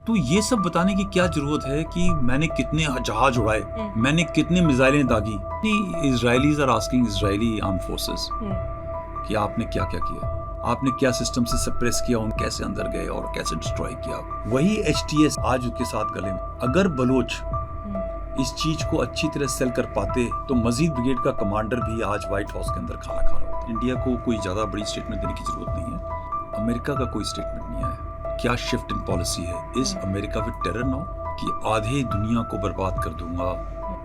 तो ये सब बताने की क्या जरूरत है कि मैंने कितने जहाज उड़ाए, मैंने कितनी मिसाइलें दागी। Israelis are asking Israeli arm forces कि आपने क्या क्या किया, आपने क्या सिस्टम से सप्रेस किया, उन कैसे अंदर गए और कैसे डिस्ट्रॉय किया। वही HTS आज उसके साथ गले में। अगर बलोच इस चीज को अच्छी तरह सेल कर पाते तो मजीद ब्रिगेड का कमांडर भी आज व्हाइट हाउस के अंदर खाना खा रहा होता। इंडिया को कोई ज्यादा बड़ी स्टेटमेंट देने की जरूरत नहीं है। अमेरिका का कोई स्टेटमेंट नहीं है। क्या शिफ्ट इन पॉलिसी है? Is America with terror now कि आधे दुनिया को बर्बाद कर दूंगा।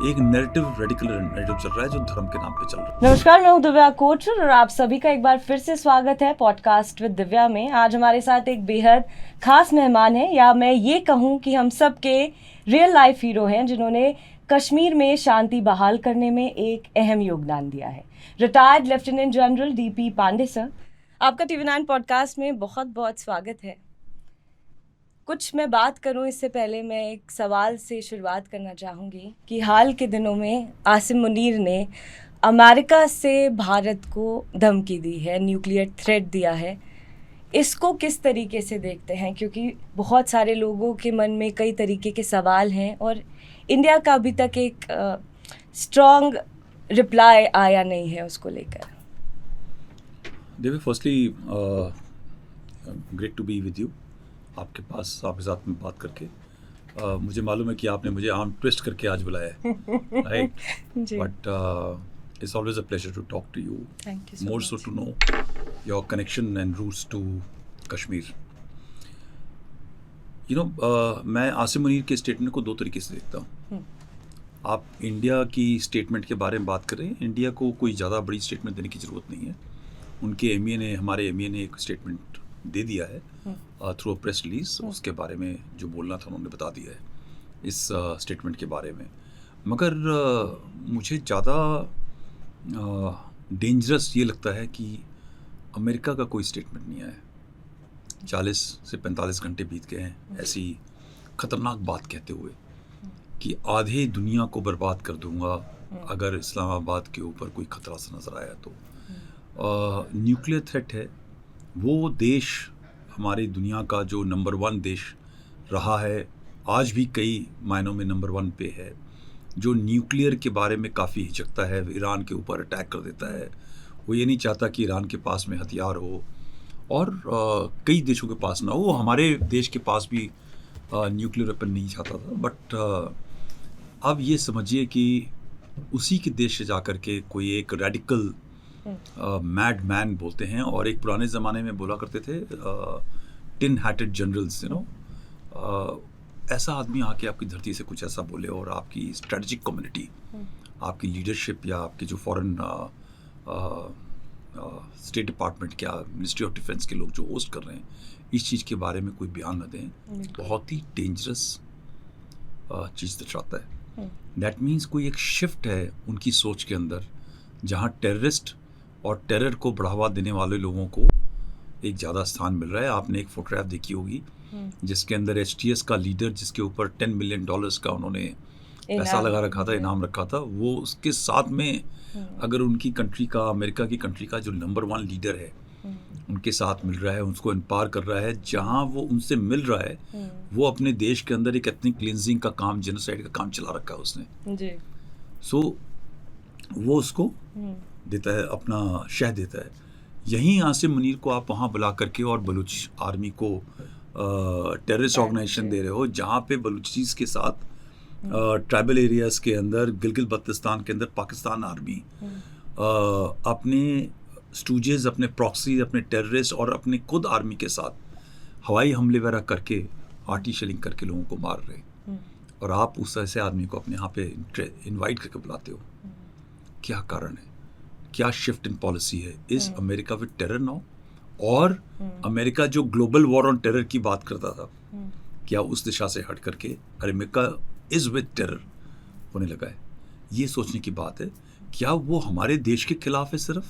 एक नैरेटिव, रेडिकल नैरेटिव चल रहा है जो धर्म के नाम पे चल रहा है। नमस्कार, मैं हूं दिव्या कोचर और आप सभी का एक बार फिर से स्वागत है पॉडकास्ट विद दिव्या में। आज हमारे साथ एक बेहद खास मेहमान है, या मैं ये कहूं कि हम सब के रियल लाइफ हीरो हैं, जिन्होंने कश्मीर में शांति बहाल करने में एक अहम योगदान दिया है। Retired lieutenant general DP Pandey sir, आपका TV9 पॉडकास्ट में बहुत बहुत स्वागत है। कुछ मैं बात करूं इससे पहले मैं एक सवाल से शुरुआत करना चाहूँगी कि हाल के दिनों में आसिम मुनीर ने अमेरिका से भारत को धमकी दी है, न्यूक्लियर थ्रेट दिया है। इसको किस तरीके से देखते हैं? क्योंकि बहुत सारे लोगों के मन में कई तरीके के सवाल हैं और इंडिया का अभी तक एक स्ट्रॉन्ग रिप्लाई आया नहीं है उसको लेकर। Devi, firstly great to be with you. आपके साथ में बात करके मुझे मालूम है कि आपने मुझे आर्म ट्विस्ट करके आज बुलाया है, right? But it's always a pleasure to talk to you, more so to know your connection and roots to Kashmir. मैं आसिम मुनीर के स्टेटमेंट को दो तरीके से देखता हूँ। आप इंडिया की स्टेटमेंट के बारे में बात करें, इंडिया को कोई ज़्यादा बड़ी स्टेटमेंट देने की ज़रूरत नहीं है। उनके हमारे एमईए ने एक स्टेटमेंट दे दिया है थ्रू अ प्रेस रिलीज। उसके बारे में जो बोलना था उन्होंने बता दिया है इस स्टेटमेंट के बारे में। मगर मुझे ज़्यादा डेंजरस ये लगता है कि अमेरिका का कोई स्टेटमेंट नहीं आया। 40 से 45 घंटे बीत गए हैं ऐसी ख़तरनाक बात कहते हुए कि आधे दुनिया को बर्बाद कर दूंगा अगर इस्लामाबाद के ऊपर कोई ख़तरा सा नज़र आया तो। न्यूक्लियर थ्रेट है, वो देश हमारी दुनिया का जो नंबर 1 देश रहा है, आज भी कई मायनों में नंबर 1 पे है, जो न्यूक्लियर के बारे में काफ़ी हिचकता है, ईरान के ऊपर अटैक कर देता है। वो ये नहीं चाहता कि ईरान के पास में हथियार हो और कई देशों के पास ना हो। हमारे देश के पास भी न्यूक्लियर वेपन नहीं चाहता था। बट अब ये समझिए कि उसी के देश से जाकर के कोई एक रेडिकल मैड मैन बोलते हैं, और एक पुराने ज़माने में बोला करते थे टिन हैटेड जनरल्स, ऐसा आदमी आके आपकी धरती से कुछ ऐसा बोले और आपकी स्ट्रेटजिक कम्युनिटी, आपकी लीडरशिप या आपके जो फॉरेन स्टेट डिपार्टमेंट क्या मिनिस्ट्री ऑफ डिफेंस के लोग जो होस्ट कर रहे हैं इस चीज़ के बारे में कोई बयान न दें, बहुत ही डेंजरस चीज़ दर्शाता है। दैट मीन्स कोई एक शिफ्ट है उनकी सोच के अंदर, जहाँ टेररिस्ट और टेरर को बढ़ावा देने वाले लोगों को एक ज़्यादा स्थान मिल रहा है। आपने एक फोटोग्राफ देखी होगी जिसके अंदर HTS का लीडर, जिसके ऊपर $10 मिलियन का उन्होंने पैसा लगा रखा था, इनाम रखा था, वो उसके साथ में अगर उनकी कंट्री का, अमेरिका की कंट्री का जो नंबर 1 लीडर है उनके साथ मिल रहा है, उनको इम्पावर कर रहा है, जहाँ वो उनसे मिल रहा है वो अपने देश के अंदर एक एथनिक क्लींजिंग का काम, जेनोसाइड का काम चला रखा है उसने। सो वो उसको देता है, अपना शह देता है। यहीं आसिम मुनीर को आप वहाँ बुला करके और बलूच आर्मी को टेररिस्ट ऑर्गेनाइजेशन दे रहे हो, जहाँ पे बलूचीज के साथ ट्राइबल एरियाज़ के अंदर, गिलगित बल्तिस्तान के अंदर पाकिस्तान आर्मी अपने स्टूजेस, अपने प्रॉक्सी, अपने टेररिस्ट और अपने खुद आर्मी के साथ हवाई हमले वगैरह करके, आर्टी शेलिंग करके लोगों को मार रहे, और आप उस ऐसे आदमी को अपने यहाँ पे इनवाइट करके बुलाते हो। क्या कारण है? क्या शिफ्ट इन पॉलिसी है? Is America with terror now? और अमेरिका जो ग्लोबल वॉर ऑन टेरर की बात करता था, क्या उस दिशा से हट करके अमेरिका इज विद टेरर होने लगा है? ये सोचने की बात है। क्या वो हमारे देश के खिलाफ है सिर्फ?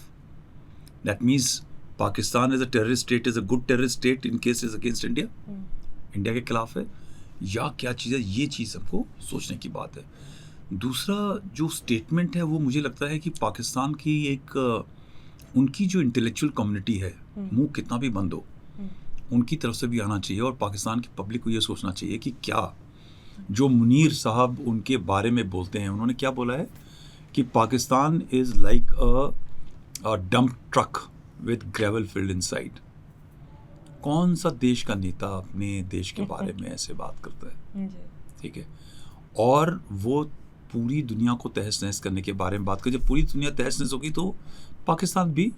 That means Pakistan as a terrorist state is a good terrorist state in case is against India, India के खिलाफ है, या क्या चीज़ है? ये चीज़ हमको सोचने की बात है। दूसरा जो स्टेटमेंट है वो मुझे लगता है कि पाकिस्तान की एक उनकी जो इंटेलेक्चुअल कम्युनिटी है, मुंह कितना भी बंद हो, उनकी तरफ से भी आना चाहिए और पाकिस्तान की पब्लिक को ये सोचना चाहिए कि क्या जो मुनीर साहब उनके बारे में बोलते हैं, उन्होंने क्या बोला है कि Pakistan is like a dump truck with gravel field inside. कौन सा देश का नेता अपने देश के बारे में ऐसे बात करता है? ठीक है, और वो पूरी दुनिया को तहस नहस करने के बारे में बात करे। जब पूरी दुनिया तहस नहस होगी तो पाकिस्तान भी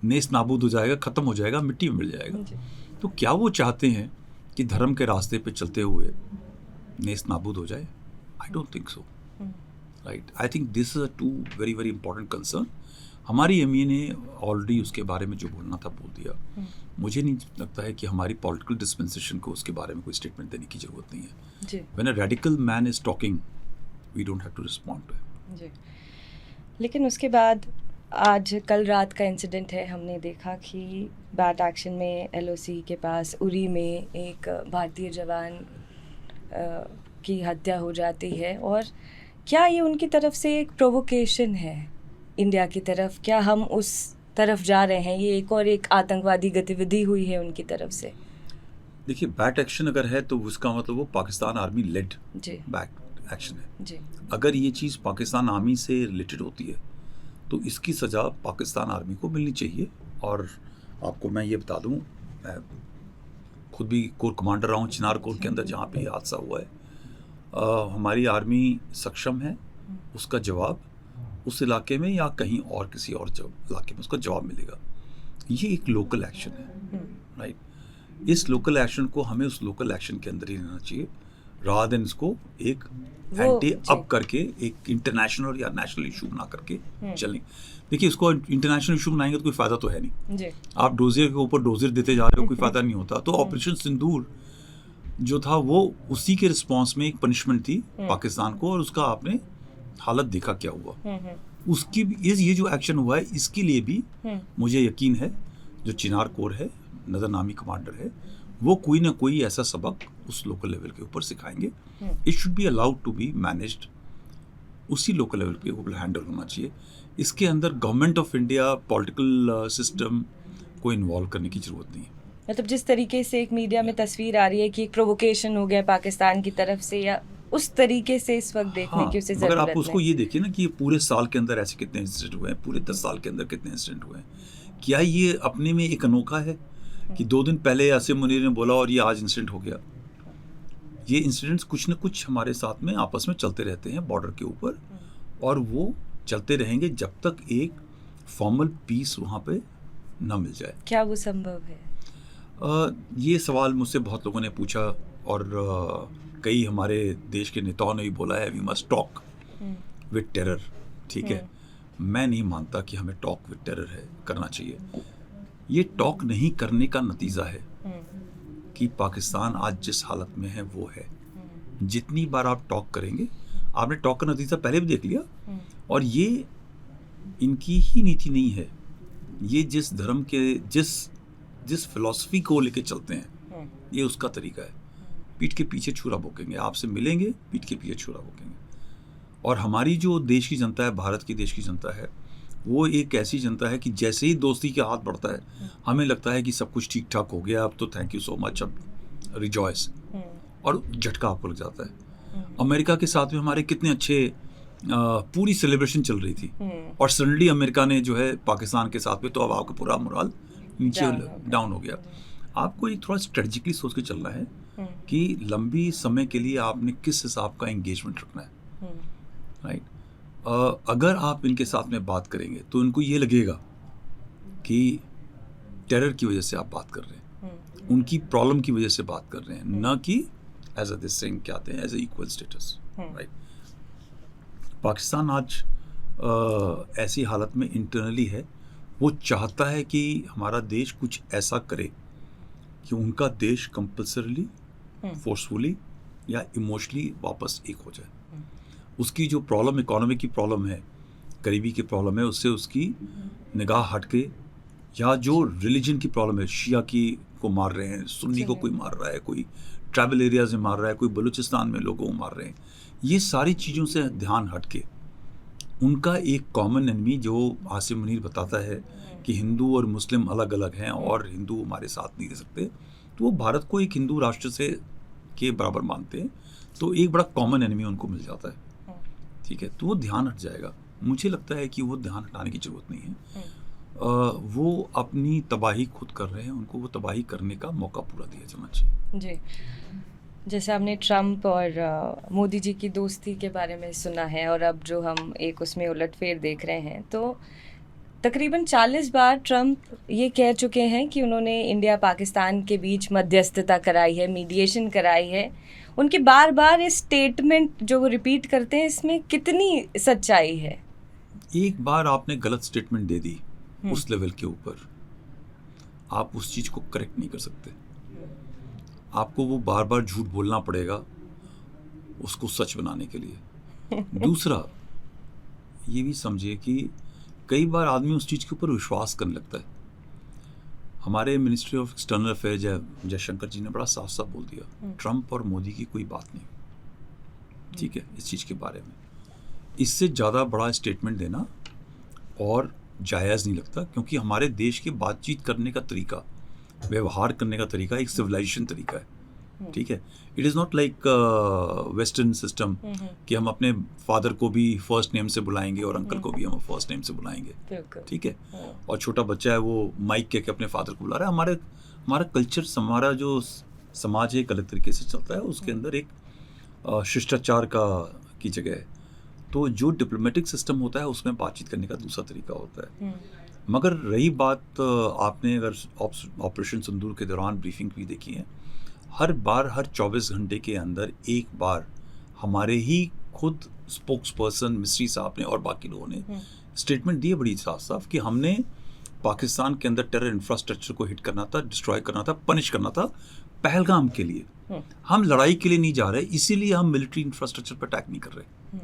नेस्त नाबूद हो जाएगा, ख़त्म हो जाएगा, मिट्टी में मिल जाएगा। तो क्या वो चाहते हैं कि धर्म के रास्ते पे चलते हुए नेस्त नाबूद हो जाए? I don't think so, right. I think this is a too very very important concern. हमारी एमई ने ऑलरेडी उसके बारे में जो बोलना था बोल दिया। मुझे नहीं लगता है कि हमारी पॉलिटिकल डिस्पेंसेशन को उसके बारे में कोई स्टेटमेंट देने की ज़रूरत नहीं है। When a radical man is talking, we don't have to respond to it. जी, लेकिन उसके बाद आज कल रात का इंसिडेंट है, हमने देखा कि बैट एक्शन में LOC के पास उरी में एक भारतीय जवान की हत्या हो जाती है। और क्या ये उनकी तरफ से एक प्रोवोकेशन है इंडिया की तरफ? क्या हम उस तरफ जा रहे हैं? ये एक आतंकवादी गतिविधि हुई है उनकी तरफ से? देखिए, बैट एक्शन अगर है तो उसका मतलब वो Pakistan army led BAT action है जी। अगर ये चीज़ पाकिस्तान आर्मी से रिलेटेड होती है तो इसकी सज़ा पाकिस्तान आर्मी को मिलनी चाहिए। और आपको मैं ये बता दूं, मैं खुद भी कोर कमांडर रहा हूँ चिनार कोर के अंदर जहाँ पे ये हादसा हुआ है। हमारी आर्मी सक्षम है उसका जवाब उस इलाके में या कहीं और किसी और इलाके में उसका जवाब मिलेगा। ये एक लोकल एक्शन है, राइट। इस लोकल एक्शन को हमें उस लोकल एक्शन के अंदर ही रहना चाहिए, रादर देन इसको एक एंटी अप करके एक इंटरनेशनल या नेशनल इशू बना करके चलें। देखिए, इसको इंटरनेशनल इशू बनाएंगे तो कोई फ़ायदा तो है नहीं जी। आप डोजियर के ऊपर डोजियर देते जा रहे हो, कोई फ़ायदा नहीं होता। तो ऑपरेशन सिंदूर जो था वो उसी के रिस्पॉन्स में एक पनिशमेंट थी पाकिस्तान को, और उसका आपने हालत देखा क्या हुआ। उसकी ये जो एक्शन हुआ है इसके लिए भी मुझे यकीन है जो चिनार कोर है, नजर नामी कमांडर है, वो कोई ना कोई ऐसा सबक उस लोकल लेवल के ऊपर सिखाएंगे। It should be allowed to be managed, उसी लोकल लेवल के ऊपर हैंडल होना चाहिए। इसके अंदर government of India, political system को इन्वॉल्व करने की ज़रूरत नहीं है। मतलब जिस तरीके से एक मीडिया में तस्वीर आ रही है कि एक प्रोवोकेशन हो गया पाकिस्तान की तरफ से, या उस तरीके से इस वक्त देखने की उसे ज़रूरत है। अगर आप उसको ये देखिए ना कि ये पूरे साल के अंदर ऐसे कितने इंसिडेंट हुए हैं, पूरे 10 साल के अंदर कितने इंसिडेंट हुए हैं, क्या ये अपने में एक अनोखा है कि 2 दिन पहले आसिम मुनीर ने बोला और ये आज इंसिडेंट हो गया? ये इंसिडेंट्स कुछ न कुछ हमारे साथ में आपस में चलते रहते हैं बॉर्डर के ऊपर, और वो चलते रहेंगे जब तक एक फॉर्मल पीस वहाँ पे ना मिल जाए। क्या वो संभव है? ये सवाल मुझसे बहुत लोगों ने पूछा और कई हमारे देश के नेताओं ने भी बोला है we must talk with terror. ठीक है, मैं नहीं मानता कि हमें टॉक विद टेरर है करना चाहिए। ये टॉक नहीं करने का नतीजा है कि पाकिस्तान आज जिस हालत में है वो है। जितनी बार आप टॉक करेंगे, आपने टॉक का नतीजा पहले भी देख लिया, और ये इनकी ही नीति नहीं है। ये जिस धर्म के जिस फिलॉसफी को लेके चलते हैं, ये उसका तरीका है। पीठ के पीछे छुरा भोंकेंगे, आपसे मिलेंगे, पीठ के पीछे छुरा भोंकेंगे। और हमारी जो देश की जनता है, भारत की देश की जनता है, वो एक ऐसी जनता है कि जैसे ही दोस्ती के हाथ बढ़ता है हमें लगता है कि सब कुछ ठीक ठाक हो गया, अब तो थैंक यू सो मच, अब रिजॉयस, और झटका आपको लग जाता है। अमेरिका के साथ में हमारे कितने अच्छे पूरी सेलिब्रेशन चल रही थी, और सडनली अमेरिका ने जो है पाकिस्तान के साथ में, तो अब आपका पूरा मोरल नीचे डाउन हो गया। आपको एक थोड़ा स्ट्रेटेजिकली सोच के चलना है कि लंबी समय के लिए आपने किस हिसाब का एंगेजमेंट रखना है, राइट। अगर आप इनके साथ में बात करेंगे तो इनको ये लगेगा कि टेरर की वजह से आप बात कर रहे हैं, उनकी प्रॉब्लम की वजह से बात कर रहे हैं, न कि एज अ दिस थिंग क्या हैं as a equal status, right. Pakistan आज ऐसी हालत में इंटरनली है, वो चाहता है कि हमारा देश कुछ ऐसा करे कि उनका देश कंपल्सरीली, फोर्सफुली या इमोशनली वापस एक हो जाए। उसकी जो प्रॉब्लम, इकोनॉमी की प्रॉब्लम है, गरीबी की प्रॉब्लम है, उससे उसकी निगाह हट के, या जो रिलीजन की प्रॉब्लम है, शिया की को मार रहे हैं, सुन्नी को कोई मार रहा है, कोई ट्राइबल एरियाज में मार रहा है, कोई बलूचिस्तान में लोगों को मार रहे हैं, ये सारी चीज़ों से ध्यान हट के उनका एक कॉमन एनिमी, जो आसिम मुनीर बताता है कि हिंदू और मुस्लिम अलग अलग हैं और हिंदू हमारे साथ नहीं रह सकते, तो वो भारत को एक हिंदू राष्ट्र से के बराबर मानते हैं, तो एक बड़ा कॉमन एनिमी उनको मिल जाता है, ठीक है, तो वो ध्यान हट जाएगा। मुझे लगता है कि वो ध्यान हटाने की जरूरत नहीं है। वो अपनी तबाही खुद कर रहे हैं, उनको वो तबाही करने का मौका पूरा दिया जाना चाहिए। जी, जैसे आपने ट्रम्प और मोदी जी की दोस्ती के बारे में सुना है, और अब जो हम एक उसमें उलटफेर देख रहे हैं, तो तकरीबन 40 बार ट्रम्प ये कह चुके हैं कि उन्होंने इंडिया पाकिस्तान के बीच मध्यस्थता कराई है, मीडिएशन कराई है। उनके बार बार इस स्टेटमेंट जो वो रिपीट करते हैं, इसमें कितनी सच्चाई है? एक बार आपने गलत स्टेटमेंट दे दी उस लेवल के ऊपर, आप उस चीज़ को करेक्ट नहीं कर सकते। आपको वो बार बार झूठ बोलना पड़ेगा उसको सच बनाने के लिए। दूसरा ये भी समझिए कि कई बार आदमी उस चीज़ के ऊपर विश्वास करने लगता है। हमारे ministry of external affair Jaishankar ji ने बड़ा साफ साफ बोल दिया, ट्रम्प और मोदी की कोई बात नहीं, ठीक है, इस चीज़ के बारे में। इससे ज़्यादा बड़ा स्टेटमेंट देना और जायज़ नहीं लगता, क्योंकि हमारे देश के बातचीत करने का तरीका, व्यवहार करने का तरीका एक सिविलाइजेशन तरीका है, ठीक है। It is not like western system कि हम अपने फादर को भी फर्स्ट नेम से बुलाएंगे और अंकल को भी हम फर्स्ट नेम से बुलाएंगे, ठीक है, और छोटा बच्चा है वो माइक कह के अपने फादर को बुला रहा है। हमारा कल्चर, हमारा जो समाज है एक अलग तरीके से चलता है, उसके अंदर एक शिष्टाचार की जगह है। तो जो डिप्लोमेटिक सिस्टम होता है उसमें बातचीत करने का दूसरा तरीका होता है। मगर रही बात, आपने अगर ऑपरेशन सिंदूर के दौरान ब्रीफिंग भी देखी है, हर बार हर 24 घंटे के अंदर एक बार हमारे ही खुद स्पोक्स पर्सन मिस्री साहब ने और बाकी लोगों ने स्टेटमेंट दी है बड़ी साफ साफ कि हमने पाकिस्तान के अंदर टेरर इंफ्रास्ट्रक्चर को हिट करना था, डिस्ट्रॉय करना था, पनिश करना था पहलगाम के लिए। हम लड़ाई के लिए नहीं जा रहे, इसीलिए हम मिलिट्री इंफ्रास्ट्रक्चर पर अटैक नहीं कर रहे।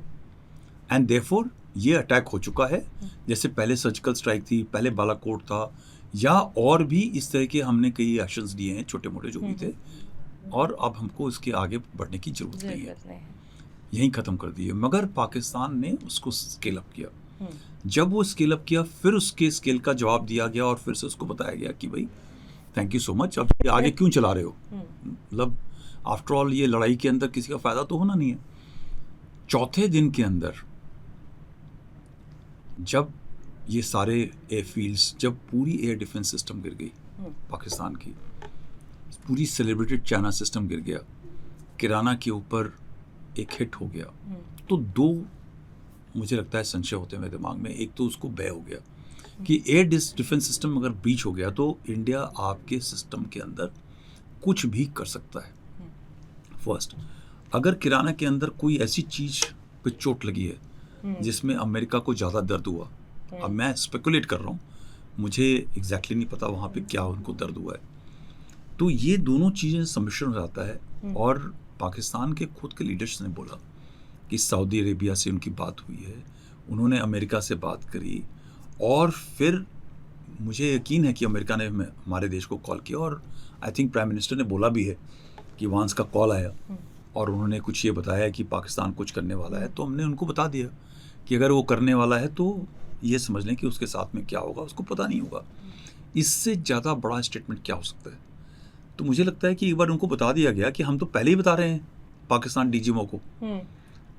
एंड देयरफॉर ये अटैक हो चुका है, जैसे पहले सर्जिकल स्ट्राइक थी, पहले बालाकोट था, या और भी इस तरह के हमने कई एक्शंस लिए हैं छोटे मोटे जो भी थे, और अब हमको इसके आगे बढ़ने की जरूरत नहीं है, यहीं ख़त्म कर दिए। मगर पाकिस्तान ने उसको स्केल अप किया। जब वो स्केल अप किया, फिर उसके स्केल का जवाब दिया गया और फिर से उसको बताया गया कि भाई थैंक यू सो मच, अब ये आगे क्यों चला रहे हो, मतलब आफ्टर ऑल ये लड़ाई के अंदर किसी का फ़ायदा तो होना नहीं है। चौथे दिन के अंदर जब ये सारे एयरफील्ड्स, जब पूरी एयर डिफेंस सिस्टम गिर गई पाकिस्तान की, पूरी सेलिब्रेटेड चाइना सिस्टम गिर गया, किराना के ऊपर एक हिट हो गया, तो दो मुझे लगता है संशय होते हैं मेरे दिमाग में। एक तो उसको भय हो गया कि एयर डिफेंस सिस्टम अगर ब्रीच हो गया तो इंडिया आपके सिस्टम के अंदर कुछ भी कर सकता है। फर्स्ट, अगर किराना के अंदर कोई ऐसी चीज़ पे चोट लगी है जिसमें अमेरिका को ज़्यादा दर्द हुआ, अब मैं स्पेकुलेट कर रहा हूँ, मुझे एग्जैक्टली नहीं पता वहाँ पे क्या उनको दर्द हुआ है, तो ये दोनों चीज़ें सम्मिश्रण हो जाता है। और पाकिस्तान के खुद के लीडर्स ने बोला कि सऊदी अरेबिया से उनकी बात हुई है, उन्होंने अमेरिका से बात करी, और फिर मुझे यकीन है कि अमेरिका ने हमारे देश को कॉल किया, और आई थिंक प्राइम मिनिस्टर ने बोला भी है कि वहाँ का कॉल आया और उन्होंने कुछ ये बताया कि पाकिस्तान कुछ करने वाला है, तो हमने उनको बता दिया कि अगर वो करने वाला है तो ये समझ लें कि उसके साथ में क्या होगा उसको पता नहीं होगा। इससे ज़्यादा बड़ा स्टेटमेंट क्या हो सकता है? तो मुझे लगता है कि एक बार उनको बता दिया गया कि हम तो पहले ही बता रहे हैं पाकिस्तान डीजीएमओ को,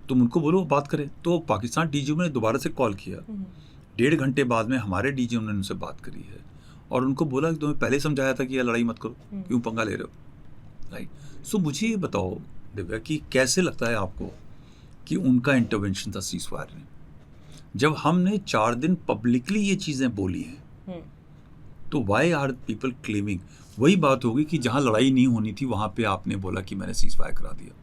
तुम उनको बोलो बात करें। तो पाकिस्तान डीजीएमओ ने दोबारा से कॉल किया, 1.5 घंटे बाद में हमारे डीजीएमओ ने उनसे बात करी है और उनको बोला कि तुम्हें पहले समझाया था कि यह लड़ाई मत करो, क्यों पंगा ले रहे हो, राइट। सो मुझे ये बताओ दिव्या कि कैसे लगता है आपको कि उनका इंटरवेंशन था सीज फायर में? जब हमने 4 दिन पब्लिकली ये चीज़ें बोली हैं, तो वाई आर पीपल क्लेमिंग? वही बात होगी कि जहाँ लड़ाई नहीं होनी थी वहाँ पे आपने बोला कि मैंने सीज फायर करा दिया।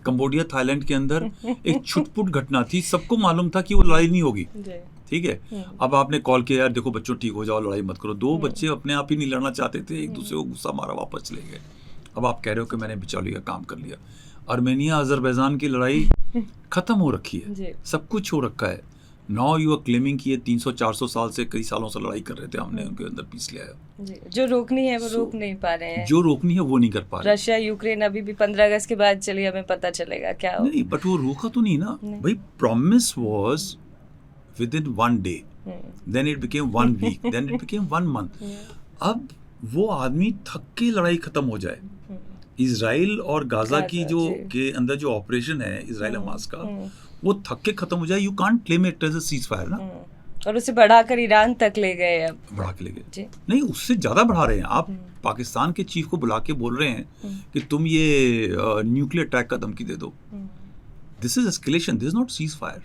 कंबोडिया, थाईलैंड के अंदर एक छुटपुट घटना थी, सबको मालूम था कि वो लड़ाई नहीं होगी, ठीक है। अब आपने कॉल किया, यार देखो बच्चों ठीक हो जाओ, लड़ाई मत करो। 2 बच्चे अपने आप ही नहीं लड़ना चाहते थे, एक दूसरे को गुस्सा मारा वापस चले गए। अब आप कह रहे हो कि मैंने बिचौली का काम कर लिया। आर्मेनिया अजरबैजान की लड़ाई खत्म हो रखी है, सब कुछ हो रखा है। नाउ यू आर क्लेमिंग कि ये 300-400 साल से, कई सालों से लड़ाई कर रहे थे, हमने उनके अंदर पीस लिया है। जो रोकनी है वो रोक नहीं पा रहे हैं, जो रोकनी है वो नहीं कर पा रहे। रशिया यूक्रेन अभी भी 15 अगस्त के बाद चलिए, हमें पता चलेगा क्या हो। नहीं, बट वो रोका तो नहीं ना भाई। Promise was with in 1 day, then it became 1 week, then it became 1 month. अब वो आदमी थक के लड़ाई खत्म हो जाए। इजराइल और गाजा की जो के अंदर जो ऑपरेशन है इजराइल हमास का, वो थक के खत्म हो जाए। You can't claim it as a ceasefire ना। और उसे बढ़ाकर ईरान तक ले गए, अब बढ़ा के ले गए। नहीं, उससे ज्यादा बढ़ा रहे हैं। आप पाकिस्तान के चीफ को बुला के बोल रहे हैं कि तुम ये न्यूक्लियर अटैक का धमकी दे दो। This is escalation, this is not cease fire.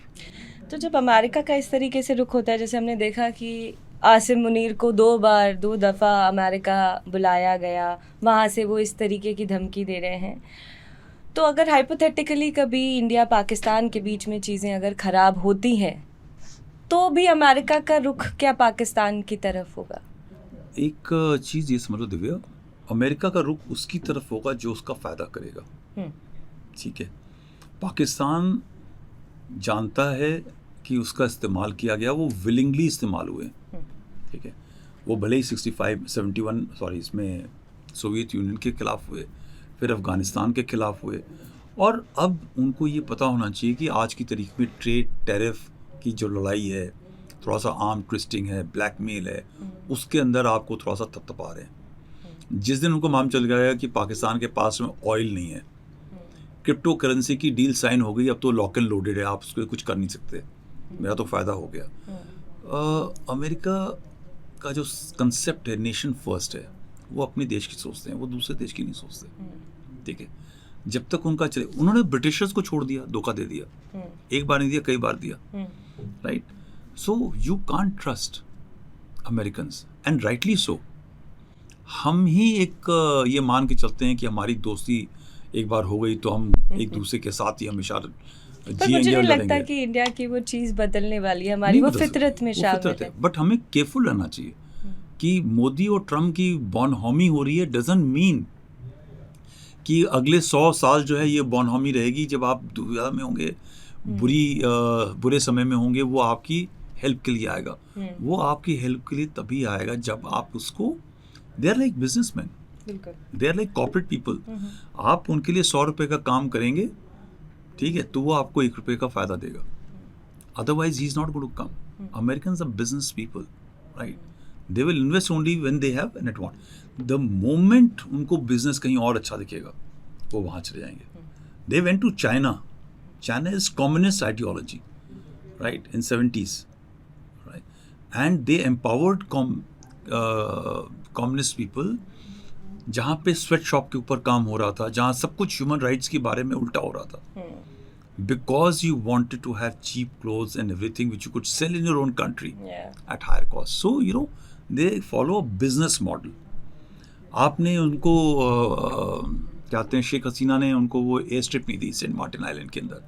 तो जब अमेरिका का इस तरीके से रुख होता है, जैसे हमने देखा कि आसिम मुनीर को 2 दफ़ा अमेरिका बुलाया गया, वहाँ से वो इस तरीके की धमकी दे रहे हैं, तो अगर हाइपोथेटिकली कभी इंडिया पाकिस्तान के बीच में चीज़ें अगर ख़राब होती हैं, तो भी अमेरिका का रुख क्या पाकिस्तान की तरफ होगा? एक चीज़ ये समझ लो दिव्या, अमेरिका का रुख उसकी तरफ होगा जो उसका फ़ायदा करेगा। ठीक है, पाकिस्तान जानता है कि उसका इस्तेमाल किया गया, वो विलिंगली इस्तेमाल हुए। ठीक है, वो भले ही 71 इसमें सोवियत यूनियन के खिलाफ हुए, फिर अफ़गानिस्तान के खिलाफ हुए, और अब उनको ये पता होना चाहिए कि आज की तारीख में ट्रेड टैरिफ की जो लड़ाई है, थोड़ा सा आर्म ट्विस्टिंग है, ब्लैकमेल है, उसके अंदर आपको थोड़ा सा थपथपा रहे हैं। जिस दिन उनको मालूम चल गया कि पाकिस्तान के पास में ऑयल नहीं है, क्रिप्टो करेंसी की डील साइन हो गई, अब तो लॉक एंड लोडेड है, आप उसको कुछ कर नहीं सकते, मेरा तो फ़ायदा हो गया। अमेरिका का जो कंसेप्ट है नेशन फर्स्ट है, वो अपने देश की सोचते हैं, वो दूसरे देश की नहीं सोचते। ठीक है, जब तक उनका चले, उन्होंने ब्रिटिशर्स को छोड़ दिया, धोखा दे दिया, एक बार नहीं दिया, कई बार दिया, right. So you can't trust Americans, and rightly so. हम ही एक ये मान के चलते हैं कि हमारी दोस्ती एक बार हो गई तो हम एक दूसरे के साथ ही हमेशा पर मुझे नहीं लगता कि इंडिया की वो चीज़ बदलने वाली है, हमारी वो फितरत में शामिल है। बट हमें केयरफुल रहना चाहिए कि मोदी और ट्रम्प की बॉनहॉमी हो रही है, डजंट मीन कि अगले 100 साल जो है ये बॉनहॉमी रहेगी। जब आप दुविधा में होंगे, बुरे समय में होंगे, वो आपकी हेल्प के लिए आएगा। वो आपकी हेल्प के लिए तभी आएगा जब आप उसको, they are like businessman, they are like corporate people. आप उनके लिए 100 रुपये का काम करेंगे, ठीक है, तो वो आपको 1 रुपये का फ़ायदा देगा, otherwise he is not going to come. Americans are business people, right, they will invest only when they have an advantage. The moment उनको बिजनेस कहीं और अच्छा दिखेगा, वो वहाँ चले जाएंगे। They went to China, China is communist ideology, right, in 70s, right, and they empowered communist people, जहाँ पे स्वेट शॉप के ऊपर काम हो रहा था, जहाँ सब कुछ ह्यूमन राइट्स के बारे में उल्टा हो रहा था, because you wanted to have cheap clothes and everything which you could sell in your own country at higher cost. So you know they follow a business model. आपने उनको कहते हैं, शेख हसीना ने उनको वो एयर स्ट्रिप नहीं दी सेंट मार्टिन आइलैंड के अंदर,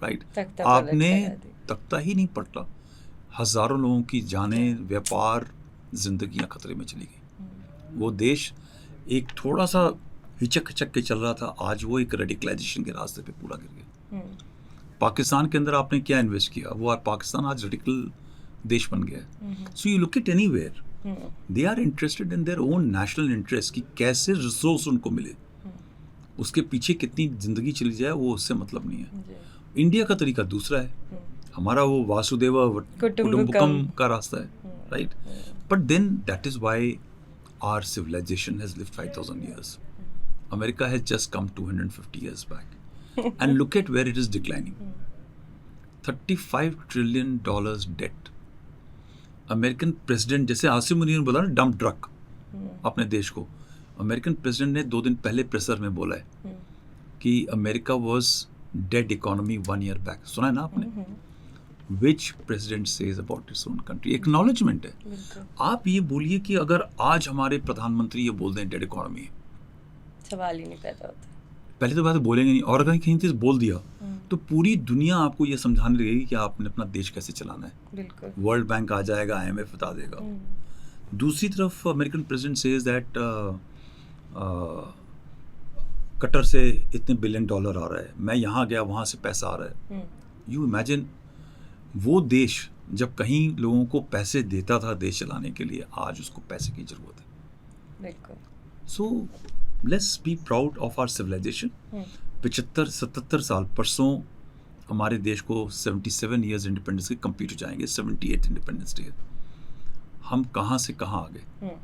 राइट, आपने तख्ता ही नहीं पलटा, हज़ारों लोगों की जानें, व्यापार, जिंदगियां खतरे में चली गई। वो देश एक थोड़ा सा हिचक के चल रहा था, आज वो एक रेडिकलाइजेशन के रास्ते पे पूरा गिर गया। पाकिस्तान के अंदर आपने क्या इन्वेस्ट किया, वो पाकिस्तान आज रेडिकल देश बन गया। So you look it anywhere, they are interested in their own national interest कि कैसे रिसोर्स उनको मिले, उसके पीछे कितनी जिंदगी चली जाए वो उससे मतलब नहीं है। इंडिया का तरीका दूसरा है, हमारा वो वासुदेव कुटुंबकम का रास्ता है, right, but then that is why our civilization has lived 5,000 years. America has just come 250 years back. And look at where it is declining. $35 trillion debt. American president, जैसे आसिम मुनीर ने बोला ना, डंप ट्रक अपने देश को, अमेरिकन प्रेसिडेंट ने 2 दिन पहले प्रेसर में बोला है कि America was dead economy 1 year back. सुना है ना आपने? Which president says about its own country? Acknowledgement है। आप ये बोलिए कि अगर आज हमारे प्रधानमंत्री ये बोल दें डेड इकोनॉमी, सवाल ही नहीं पैदा होता। पहले तो बात बोलेंगे नहीं, और अगर कहीं से बोल दिया तो पूरी दुनिया आपको ये समझाने लगेगी कि आपने अपना देश कैसे चलाना है। बिल्कुल, वर्ल्ड बैंक आ जाएगा, IMF बता देगा। दूसरी तरफ American president says that Qatar से इतने $1 billion आ रहा है, मैं यहाँ गया वहाँ से पैसा आ रहा है। यू इमेजिन, वो देश जब कहीं लोगों को पैसे देता था देश चलाने के लिए, आज उसको पैसे की जरूरत है। बिल्कुल। So let's be proud of our civilization. 75-77 साल, परसों हमारे देश को 77 years इंडिपेंडेंस के कंप्लीट हो जाएंगे, 78th इंडिपेंडेंस डे। हम कहाँ से कहाँ आ गए,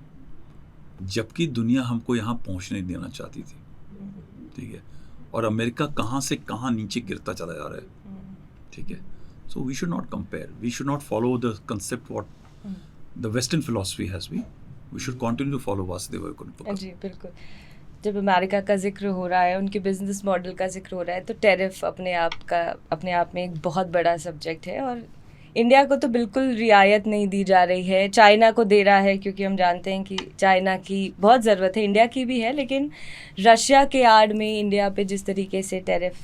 जबकि दुनिया हमको यहाँ पहुँचने देना चाहती थी, ठीक है, और अमेरिका कहाँ से कहाँ नीचे गिरता चला जा रहा है, ठीक है. So we should not compare, we should not follow the concept what the western philosophy has been. We should continue to follow Vasudeva Kutumbakam. जी बिल्कुल. जब अमेरिका का जिक्र हो रहा है, उनके बिजनेस मॉडल का जिक्र हो रहा है, तो टैरिफ अपने आप में एक बहुत बड़ा सब्जेक्ट है. और इंडिया को तो बिल्कुल रियायत नहीं दी जा रही है. चाइना को दे रहा है, क्योंकि हम जानते हैं कि चाइना की बहुत ज़रूरत है, इंडिया की भी है, लेकिन रशिया के आड़ में इंडिया पे जिस तरीके से टैरिफ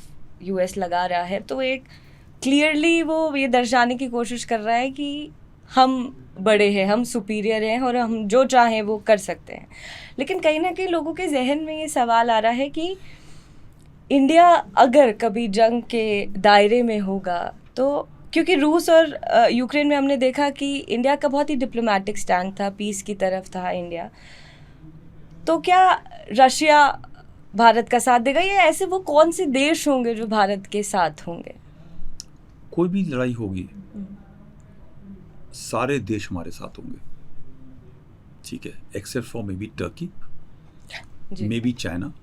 यूएस लगा रहा है, तो एक क्लियरली वो ये दर्शाने की कोशिश कर रहा है कि हम बड़े हैं, हम सुपीरियर हैं और हम जो चाहें वो कर सकते हैं. लेकिन कहीं ना कहीं लोगों के जहन में ये सवाल आ रहा है कि इंडिया अगर कभी जंग के दायरे में होगा, तो क्योंकि रूस और यूक्रेन में हमने देखा कि इंडिया का बहुत ही डिप्लोमेटिक स्टैंड था, पीस की तरफ था इंडिया, तो क्या रशिया भारत का साथ देगा, या ऐसे वो कौन से देश होंगे जो भारत के साथ होंगे? कोई भी लड़ाई होगी, सारे देश हमारे साथ होंगे, ठीक है, except for may be Turkey, may be China,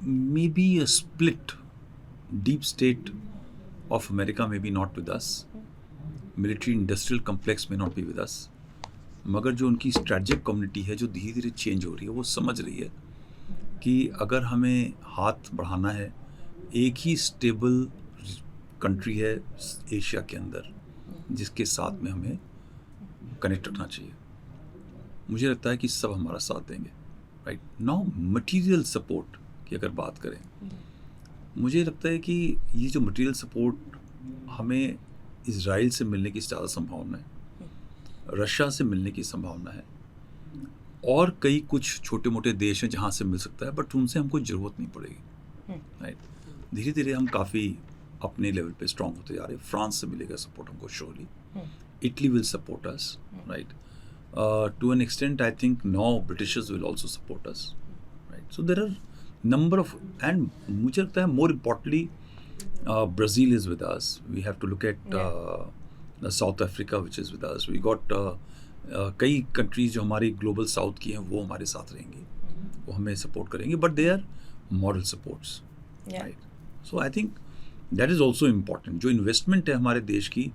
may be a split deep state of America may be not with us, military industrial complex may not be with us, मगर जो उनकी स्ट्रेटजिक कम्युनिटी है जो धीरे धीरे change हो रही है, वो समझ रही है कि अगर हमें हाथ बढ़ाना है, एक ही स्टेबल कंट्री है एशिया के अंदर जिसके साथ में हमें कनेक्ट रखना चाहिए. मुझे लगता है कि सब हमारा साथ देंगे. राइट नाउ मटेरियल सपोर्ट की अगर बात करें, मुझे लगता है कि ये जो मटेरियल सपोर्ट हमें इजराइल से मिलने की ज़्यादा संभावना है, रशिया से मिलने की संभावना है, और कई कुछ छोटे मोटे देश हैं जहाँ से मिल सकता है, बट उनसे हमको ज़रूरत नहीं पड़ेगी. राइट धीरे धीरे हम काफ़ी अपने लेवल पे स्ट्रांग होते जा रहे हैं. फ्रांस से मिलेगा सपोर्ट हमको surely, Italy will support us, right, to an extent I think now Britishers will also support us. Right so there are number of, and मुझे लगता है more importantly Brazil is with us. We have to look at South Africa which is with us. We got कई countries जो हमारी global south की हैं वो हमारे साथ रहेंगी, वो हमें support करेंगे, but they are moral supports. Right. So I think that is also important. जो investment है हमारे देश की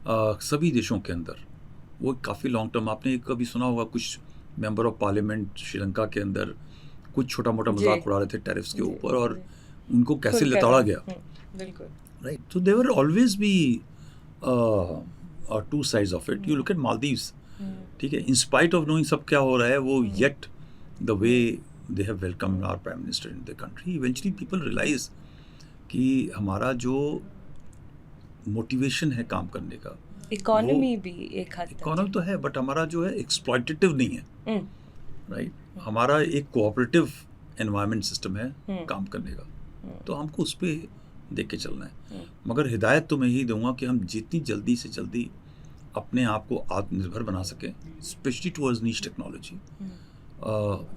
सभी देशों के अंदर, वो काफ़ी लॉन्ग टर्म. आपने कभी सुना होगा कुछ मेंबर ऑफ पार्लियामेंट श्रीलंका के अंदर कुछ छोटा मोटा मजाक उड़ा रहे थे टैरिफ्स के ऊपर, और उनको कैसे लताड़ा गया. बिल्कुल. Right so there will always be two sides of it. You look at Maldives, ठीक है, इन स्पाइट ऑफ नोइंग सब क्या हो रहा है, वो yet the way they have welcomed our prime minister in the country, eventually people realise कि हमारा जो मोटिवेशन है काम करने का, इकोनॉमी भी एक हद तक, इकोनॉमी तो है, बट हमारा जो है एक्सप्लॉइटेटिव नहीं है. राइट हमारा एक कोऑपरेटिव एनवायरनमेंट सिस्टम है काम करने का, तो हमको उस पर देख के चलना है. मगर हिदायत तो मैं यही दूंगा कि हम जितनी जल्दी से जल्दी अपने आप को आत्मनिर्भर बना सकें, specially towards niche technology,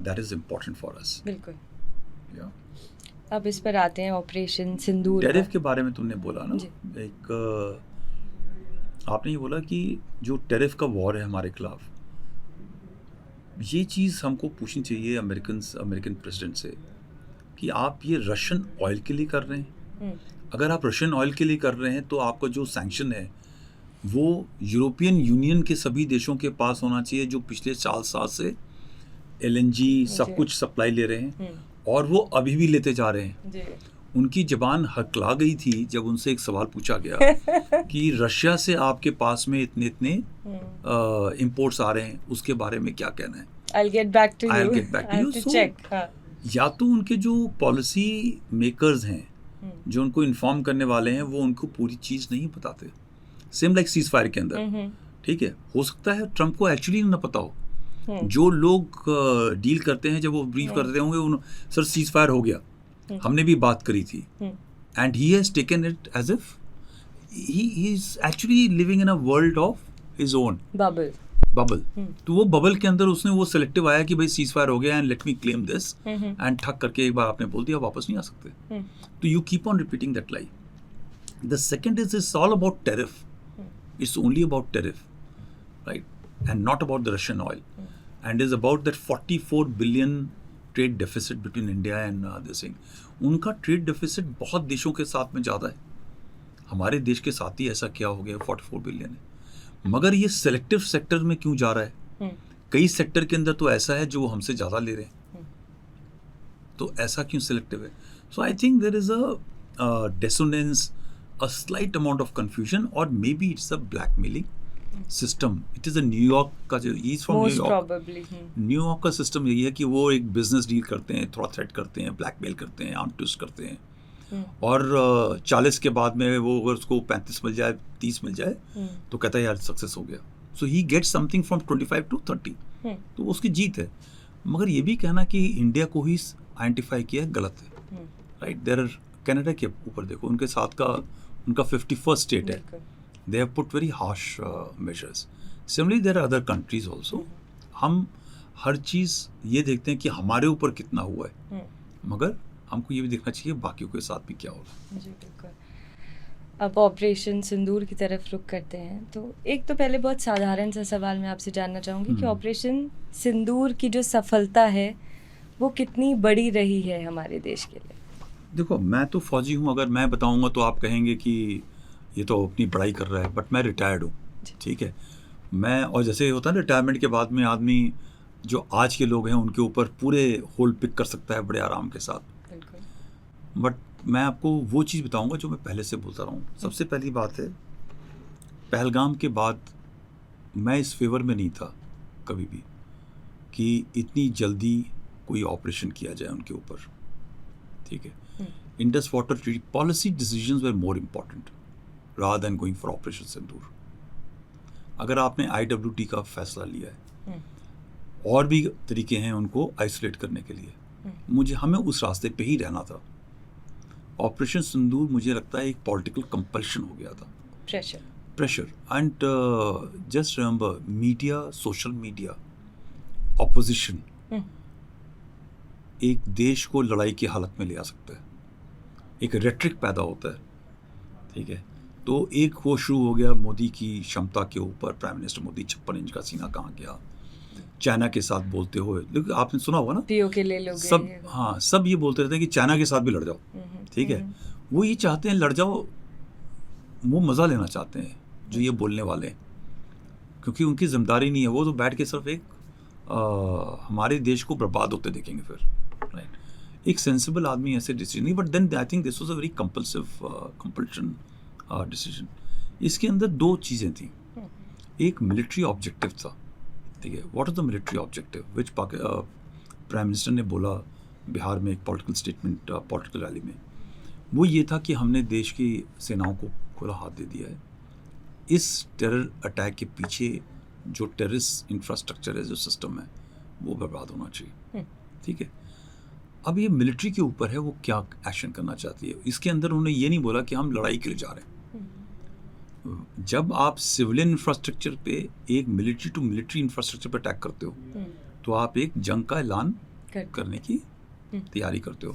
that is important for us. बिल्कुल. अब इस पर आते हैं ऑपरेशन सिंदूर. टैरिफ के बारे में तुमने बोला ना, एक आपने ये बोला कि जो टैरिफ का वॉर है हमारे खिलाफ, ये चीज़ हमको पूछनी चाहिए अमेरिकन प्रेसिडेंट से कि आप ये रशियन ऑयल के लिए कर रहे हैं. अगर आप रशियन ऑयल के लिए कर रहे हैं तो आपका जो सैंक्शन है वो यूरोपियन यूनियन के सभी देशों के पास होना चाहिए जो पिछले 4 साल से LNG सब कुछ सप्लाई ले रहे हैं, और वो अभी भी लेते जा रहे हैं. उनकी ज़बान हकला गई थी जब उनसे एक सवाल पूछा गया कि रशिया से आपके पास में इतने इंपोर्ट्स आ रहे हैं, उसके बारे में क्या कहना है. I'll get back to you. So, या तो उनके जो पॉलिसी मेकर्स हैं जो उनको इन्फॉर्म करने वाले हैं वो उनको पूरी चीज़ नहीं बताते. सेम लाइक सीज फायर के अंदर, ठीक है, हो सकता है ट्रम्प को एक्चुअली ना पता हो. जो लोग डील करते हैं जब वो ब्रीफ करते होंगे, सर सीज फायर हो गया, हमने भी बात करी थी, and he has taken it as if he is actually living in a world of his own bubble. तो वो बबल के अंदर उसने वो सिलेक्टिव आया कि भाई सीज फायर हो गया and let me claim this, and ठक करके एक बार आपने बोल दिया, वापस नहीं आ सकते. तो you keep on repeating that lie. The second is it's all about tariff. It's only about tariff, right. and not about the Russian oil, and is about that 44 billion trade deficit between India and this thing. उनका trade deficit बहुत देशों के साथ में ज़्यादा है, हमारे देश के साथ ही ऐसा क्या हो गया 44 बिलियन है, मगर ये सेलेक्टिव सेक्टर में क्यों जा रहा है? कई सेक्टर के अंदर तो ऐसा है जो वो हमसे ज़्यादा ले रहे हैं, तो ऐसा क्यों सिलेक्टिव है? So I think there is a dissonance, a slight amount of confusion, or maybe it's a blackmailing system. It is a New York का जो, he's from Most New York. probably. New York का system यही है कि वो एक business deal करते हैं, थोड़ा थ्रेट करते हैं, ब्लैकमेल करते हैं, आर्म ट्विस्ट करते हैं, और 40 के बाद में वो अगर उसको 35 मिल जाए, 30 मिल जाए, तो कहता है यार सक्सेस हो गया. So he gets something from 25 to 30, तो उसकी जीत है. मगर ये भी कहना कि इंडिया को ही आइडेंटिफाई किया है गलत है, राइट? देयर कनाडा के ऊपर देखो, उनके साथ का उनका 51st स्टेट है, they have put very harsh measures. Similarly there are other countries also. हम हर चीज़ ये देखते हैं कि हमारे ऊपर कितना हुआ है, मगर हमको ये भी देखना चाहिए बाकियों के साथ भी क्या होगा. जी बिल्कुल. अब ऑपरेशन सिंदूर की तरफ रुख करते हैं, तो एक तो पहले बहुत साधारण सा सवाल मैं आपसे जानना चाहूँगी कि ऑपरेशन सिंदूर की जो सफलता है वो कितनी बड़ी रही है हमारे देश के लिए? देखो, मैं तो फौजी हूँ, अगर मैं बताऊँगा तो आप कहेंगे कि ये तो अपनी पढ़ाई कर रहा है, बट मैं रिटायर्ड हूँ, ठीक है. मैं, और जैसे होता है रिटायरमेंट के बाद में आदमी जो आज के लोग हैं उनके ऊपर पूरे होल पिक कर सकता है बड़े आराम के साथ. बट मैं आपको वो चीज़ बताऊंगा जो मैं पहले से बोलता रहा हूँ. सबसे पहली बात है, पहलगाम के बाद मैं इस फेवर में नहीं था कभी भी कि इतनी जल्दी कोई ऑपरेशन किया जाए उनके ऊपर, ठीक है. Indus water treaty policy decisions were more important rather than going for operation Sindoor. अगर आपने IWT का फैसला लिया है, और भी तरीके हैं उनको आइसोलेट करने के लिए, हमें उस रास्ते पे ही रहना था. ऑपरेशन सिंदूर मुझे लगता है एक पॉलिटिकल कंपल्शन हो गया था, pressure. And just remember, media, social media, opposition एक देश को लड़ाई की हालत में ले आ सकता है. एक रेट्रिक पैदा होता है, ठीक है. तो एक वो शुरू हो गया मोदी की क्षमता के ऊपर. प्राइम मिनिस्टर मोदी 56 इंच का सीना कहाँ गया, चाइना के साथ बोलते हुए. लेकिन आपने सुना होगा ना, POK ले लोगे, सब, हाँ, सब ये बोलते रहते हैं कि चाइना के साथ भी लड़ जाओ, ठीक है. वो ये चाहते हैं लड़ जाओ, वो मज़ा लेना चाहते हैं जो ये बोलने वाले हैं, क्योंकि उनकी जिम्मेदारी नहीं है. वो तो बैठ के सिर्फ एक हमारे देश को बर्बाद होते देखेंगे फिर, राइट. एक सेंसिबल आदमी ऐसे डिसीजन नहीं, but then I think this was a very compulsion decision. इसके अंदर दो चीज़ें थी. एक मिलिट्री ऑब्जेक्टिव था, ठीक है. What is the military objective which prime minister ने बोला बिहार में एक पॉलिटिकल स्टेटमेंट, पॉलिटिकल रैली में, वो ये था कि हमने देश की सेनाओं को खुला हाथ दे दिया है. इस टेरर अटैक के पीछे जो टेररिस्ट इंफ्रास्ट्रक्चर है, जो सिस्टम है, वो बर्बाद होना चाहिए, ठीक है. अब ये मिलिट्री के ऊपर है, वो क्या एक्शन करना चाहती है. इसके अंदर उन्होंने ये नहीं बोला कि हम लड़ाई के लिए जा रहे हैं. जब आप सिविलियन इंफ्रास्ट्रक्चर पे एक मिलिट्री टू मिलिट्री इंफ्रास्ट्रक्चर पे अटैक करते हो, तो आप एक जंग का ऐलान करने की तैयारी करते हो.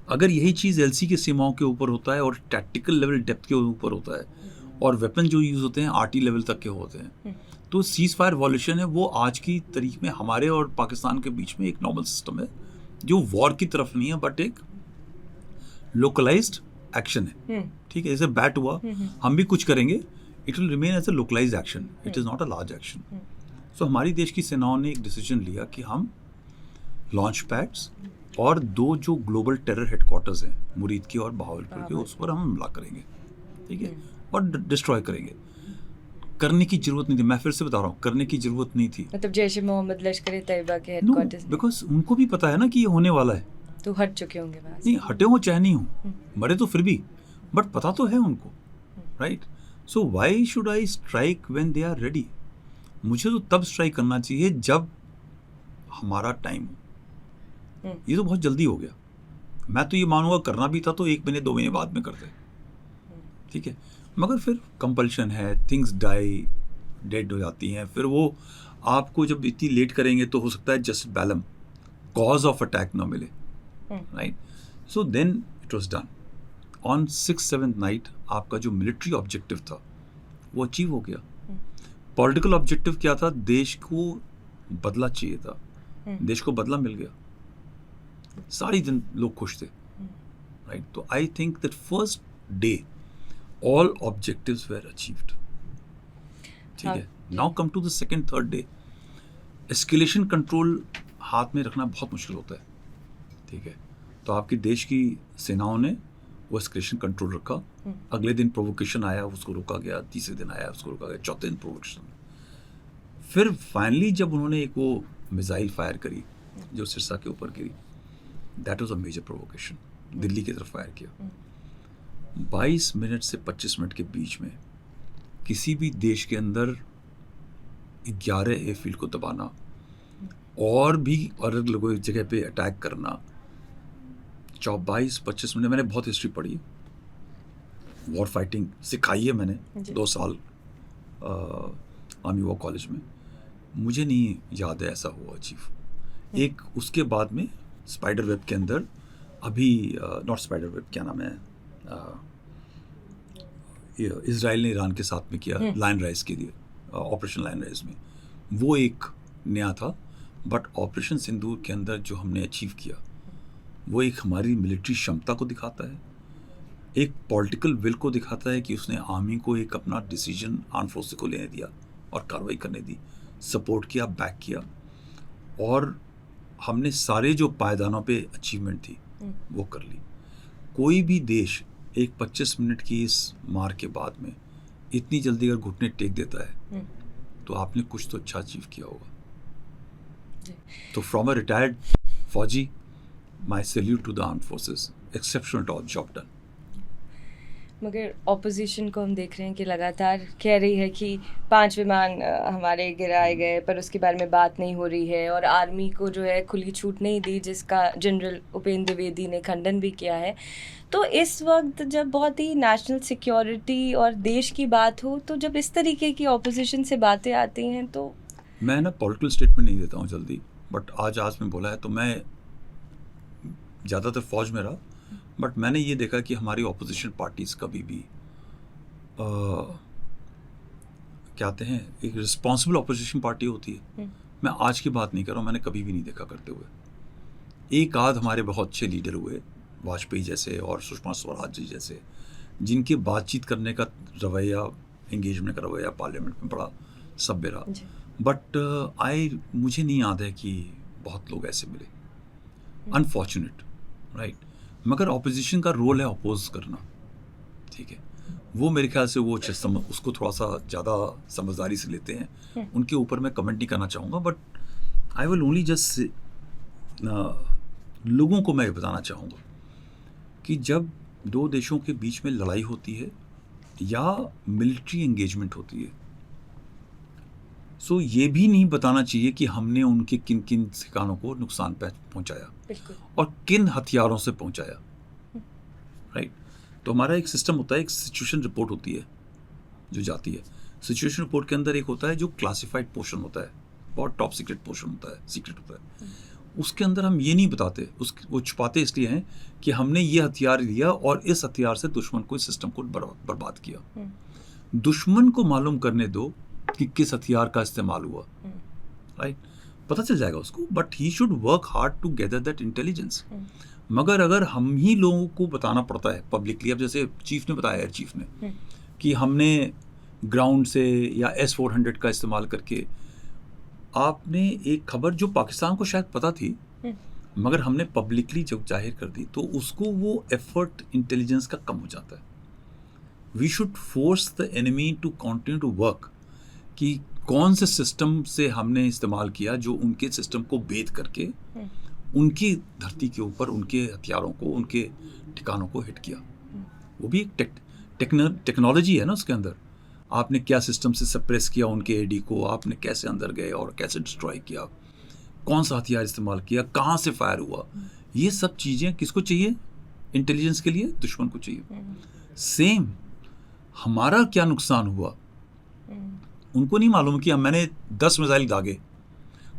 अगर यही चीज़ LC की सीमाओं के ऊपर होता है और टैक्टिकल लेवल डेप्थ के ऊपर होता है, और वेपन जो यूज़ होते हैं RT लेवल तक के होते हैं, तो सीज फायर वॉल्यूशन है वो आज की तारीख में हमारे और पाकिस्तान के बीच में एक नॉर्मल सिस्टम है, जो वॉर की तरफ नहीं है, बट एक लोकलाइज्ड एक्शन है, ठीक है. जैसे बैट हुआ, हम भी कुछ करेंगे, it will remain as a localised action, it is not a large action. So हमारी देश की सेनाओं ने एक डिसीजन लिया कि हम लॉन्च पैड्स और दो जो ग्लोबल टेरर हेडक्वार्टर्स हैं, मुरीद की और बहावलपुर के, उस पर हम हमला करेंगे, ठीक है, और डिस्ट्रॉय करेंगे. करने की जरूरत नहीं थी, मैं फिर से बता रहा हूँ, करने की जरूरत नहीं थी. मतलब जैसे मोहम्मद लश्कर तैयबा के हेडक्वार्टर्स, बिकॉज उनको भी पता है ना कि ये होने वाला है, तो हट चुके होंगे वहाँ से. नहीं हटे हो चाहे नहीं हो, मरे तो फिर भी, बट पता तो है उनको, right. So why should I strike when they are ready? मुझे तो तब स्ट्राइक करना चाहिए जब हमारा टाइम हो. ये तो बहुत जल्दी हो गया. मैं तो ये मानूंगा करना भी था तो 1 महीने 2 महीने बाद में करते, ठीक है. मगर फिर कंपल्शन है, थिंग्स डाई, डेड हो जाती हैं. फिर वो आपको जब इतनी लेट करेंगे तो हो सकता है जस्ट बैलम कॉज ऑफ अटैक ना मिले, right. So then it was done on 6th-7th night. आपका जो मिलिट्री ऑब्जेक्टिव था वो अचीव हो गया. पॉलिटिकल ऑब्जेक्टिव क्या था? देश को बदला चाहिए था, देश को बदला मिल गया, सारी दिन लोग खुश थे, राइट? तो I think that first day all objectives were achieved, ठीक है। Now come to the second third day, escalation control हाथ में रखना बहुत मुश्किल होता है, ठीक है। तो आपके देश की सेनाओं ने वो एस्केलेशन कंट्रोल रखा, अगले दिन प्रोवोकेशन आया, उसको रोका गया, तीसरे दिन आया, उसको रोका गया, चौथे दिन प्रोवोकेशन, फिर फाइनली जब उन्होंने एक वो मिसाइल फायर करी जो सिरसा के ऊपर गिरी, that was a major provocation, Delhi की तरफ फायर किया। 22 मिनट से 25 मिनट के बीच में किसी भी देश के अंदर 11 एयरफील्ड को दबाना और भी अलग अलग जगह पे अटैक करना, 22-25 मिनट। मैंने बहुत हिस्ट्री पढ़ी, वॉर फाइटिंग सिखाई है मैंने 2 साल आर्मी वॉर कॉलेज में, मुझे नहीं याद है ऐसा हुआ अचीव। एक उसके बाद में स्पाइडर वेब के अंदर अभी नॉट स्पाइडर वेब, क्या नाम है, इजराइल ने ईरान के साथ में किया लायन राइज के लिए, ऑपरेशन लायन राइज में, वो एक नया था। बट ऑपरेशन सिंदूर के अंदर जो हमने अचीव किया वो एक हमारी मिलिट्री क्षमता को दिखाता है, एक पॉलिटिकल विल को दिखाता है कि उसने आर्मी को एक अपना डिसीजन आर्म फोर्सेस को लेने दिया और कार्रवाई करने दी, सपोर्ट किया, बैक किया, और हमने सारे जो पायदानों पे अचीवमेंट थी वो कर ली। कोई भी देश एक 25 मिनट की इस मार के बाद में इतनी जल्दी अगर घुटने टेक देता है तो आपने कुछ तो अच्छा अचीव किया होगा। तो फ्रॉम अ रिटायर्ड फौजी, my salute to the armed forces, exceptional job done. मगर ऑपोजिशन को हम देख रहे हैं कि लगातार कह रही है कि 5 विमान हमारे गिराए गए, पर उसके बारे में बात नहीं हो रही है, और आर्मी को जो है खुली छूट नहीं दी, जिसका जनरल उपेंद्र द्विवेदी ने खंडन भी किया है। तो इस वक्त जब बहुत ही नेशनल सिक्योरिटी और देश की बात हो, तो जब इस तरीके की ऑपोजिशन से बातें आती हैं तो मैं ना पॉलिटिकल स्टेटमेंट नहीं देता हूँ जल्दी, बट आज में बोला है तो मैं ज़्यादातर फौज में रहा, बट मैंने ये देखा कि हमारी ऑपोजिशन पार्टीज कभी भी कहते हैं एक रिस्पॉन्सिबल ऑपोजिशन पार्टी होती है। मैं आज की बात नहीं कर रहा हूँ, मैंने कभी भी नहीं देखा करते हुए। एक आध हमारे बहुत अच्छे लीडर हुए, वाजपेयी जैसे और सुषमा स्वराज जी जैसे, जिनके बातचीत करने का रवैया, एंगेजमेंट का रवैया पार्लियामेंट में बड़ा सभ्य रहा, बट मुझे नहीं याद है कि बहुत लोग ऐसे मिले, अनफॉर्चुनेट, राइट। मगर ऑपोजिशन का रोल है अपोज करना, ठीक है। वो मेरे ख्याल से वो उसको थोड़ा सा ज़्यादा समझदारी से लेते हैं। उनके ऊपर मैं कमेंट नहीं करना चाहूँगा, but I will only just लोगों को मैं बताना चाहूँगा कि जब 2 देशों के बीच में लड़ाई होती है या मिलिट्री एंगेजमेंट होती है, सो ये भी नहीं बताना चाहिए कि हमने उनके किन किन ठिकानों को नुकसान पहुंचाया और किन हथियारों से पहुंचाया, राइट। तो हमारा एक सिस्टम होता है, एक सिचुएशन रिपोर्ट होती है जो जाती है। सिचुएशन रिपोर्ट के अंदर एक होता है जो क्लासिफाइड पोर्शन होता है, बहुत टॉप सीक्रेट पोर्शन होता है, सीक्रेट होता है। उसके अंदर हम ये नहीं बताते, वो छुपाते इसलिए हैं कि हमने ये हथियार लिया और इस हथियार से दुश्मन को, इस सिस्टम को बर्बाद किया। दुश्मन को मालूम करने दो कि किस हथियार का इस्तेमाल हुआ, राइट, पता चल जाएगा उसको, but he should work hard to gather that intelligence. मगर अगर हम ही लोगों को बताना पड़ता है पब्लिकली, अब जैसे चीफ ने बताया, एयर चीफ ने, कि हमने ग्राउंड से या S-400 का इस्तेमाल करके, आपने एक खबर जो पाकिस्तान को शायद पता थी मगर हमने पब्लिकली जब जाहिर कर दी तो उसको वो एफर्ट इंटेलिजेंस का कम हो जाता है। We should force the enemy to continue to work, कि कौन से सिस्टम से हमने इस्तेमाल किया जो उनके सिस्टम को भेद करके उनकी धरती के ऊपर उनके हथियारों को, उनके ठिकानों को हिट किया। वो भी एक टेक्नोलॉजी है ना उसके अंदर। आपने क्या सिस्टम से सप्रेस किया उनके एडी को, आपने कैसे अंदर गए और कैसे डिस्ट्रॉय किया, कौन सा हथियार इस्तेमाल किया, कहाँ से फायर हुआ, ये सब चीज़ें किसको चाहिए? इंटेलिजेंस के लिए दुश्मन को चाहिए। सेम हमारा क्या नुकसान हुआ उनको नहीं मालूम कि मैंने 10 मिसाइल दागे,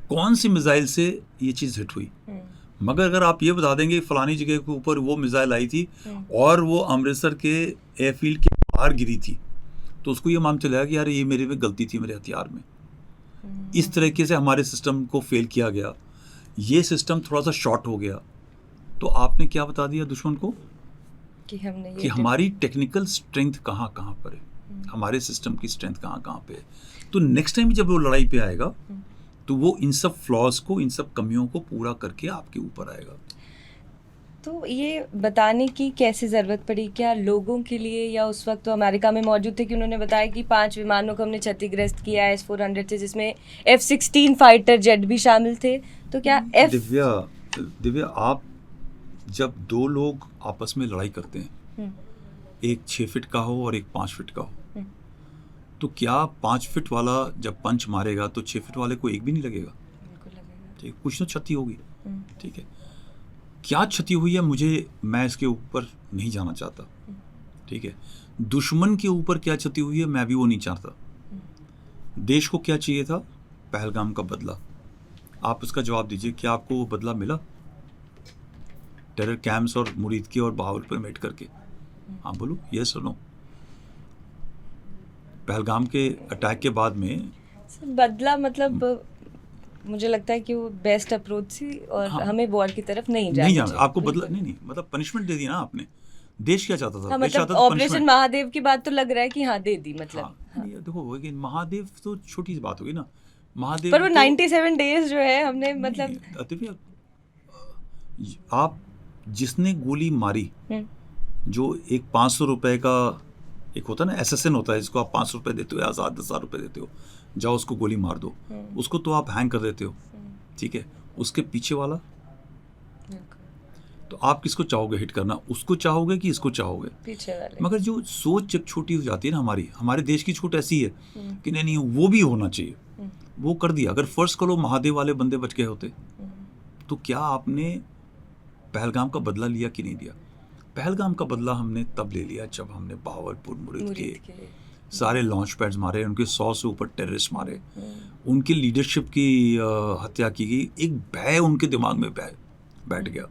कौन सी मिसाइल से ये चीज़ हिट हुई। मगर अगर आप ये बता देंगे फलानी जगह के ऊपर वो मिसाइल आई थी और वो अमृतसर के एयरफील्ड के बाहर गिरी थी, तो उसको ये मालूम चलेगा कि यार ये मेरे में गलती थी मेरे हथियार में। इस तरीके से हमारे सिस्टम को फेल किया गया, ये सिस्टम थोड़ा सा शॉर्ट हो गया, तो आपने क्या बता दिया दुश्मन को कि हमारी टेक्निकल स्ट्रेंथ कहाँ पर है, हमारे सिस्टम की स्ट्रेंथ कहाँ पे है। तो नेक्स्ट टाइम जब वो लड़ाई पे आएगा तो वो इन सब फ्लॉज को, इन सब कमियों को पूरा करके आपके ऊपर आएगा। तो ये बताने की कैसे ज़रूरत पड़ी क्या लोगों के लिए, या उस वक्त तो अमेरिका में मौजूद थे कि उन्होंने बताया कि 5 विमानों को हमने क्षतिग्रस्त किया है S-400 से, जिसमें F-16 फाइटर जेट भी शामिल थे। तो क्या दिव्या, आप जब 2 लोग आपस में लड़ाई करते हैं, एक 6 फीट का हो और एक 5 फीट का हो, तो क्या 5 फीट वाला जब पंच मारेगा तो 6 फीट वाले को एक भी नहीं लगेगा? ठीक, कुछ तो क्षति होगी। ठीक है, क्या क्षति हुई है मैं इसके ऊपर नहीं जाना चाहता। ठीक है, दुश्मन के ऊपर क्या क्षति हुई है मैं भी वो नहीं चाहता। देश को क्या चाहिए था? पहलगाम का बदला। आप उसका जवाब दीजिए, क्या आपको वो बदला मिला? टेरर कैंप्स और मुरीद के और बहावलपुर में करके, हाँ बोलो, यस और नो। पहलगाम के अटैक के बाद में बदला मतलब मुझे लगता है कि वो बेस्ट अप्रोच थी और हाँ, हमें वॉर की तरफ नहीं जाना। आपको बदला नहीं, मतलब पनिशमेंट दे दी ना आपने। देश क्या चाहता था? हाँ, मतलब ऑपरेशन महादेव की बात तो लग रहा है कि हाँ दे दी, मतलब हाँ। देखो महादेव तो छोटी सी बात होगी ना, महादेव पर वो 97 डेज जो है हमने, मतलब आप जिसने गोली मारी, जो एक 500 रुपए का एक होता है ना, एसएसएन होता है, जिसको आप 500 रुपए देते हो या 10,000 रुपए देते हो, जाओ उसको गोली मार दो, उसको तो आप हैंग कर देते हो। ठीक है, उसके पीछे वाला तो आप किसको चाहोगे हिट करना? उसको चाहोगे कि इसको चाहोगे? पीछे वाले। मगर जो सोच जब छोटी हो जाती है ना, हमारे देश की सोच ऐसी है कि नहीं वो भी होना चाहिए, वो कर दिया। अगर फर्स्ट करो महादेव वाले बंदे बच गए होते तो क्या आपने पहलगाम का बदला लिया कि नहीं लिया? पहलगाम का बदला हमने तब ले लिया जब हमने बहावलपुर मुरीद के सारे लॉन्च पैड्स मारे, उनके 100 से ऊपर टेररिस्ट मारे, उनकी लीडरशिप की हत्या की गई। एक भय उनके दिमाग में बैठ गया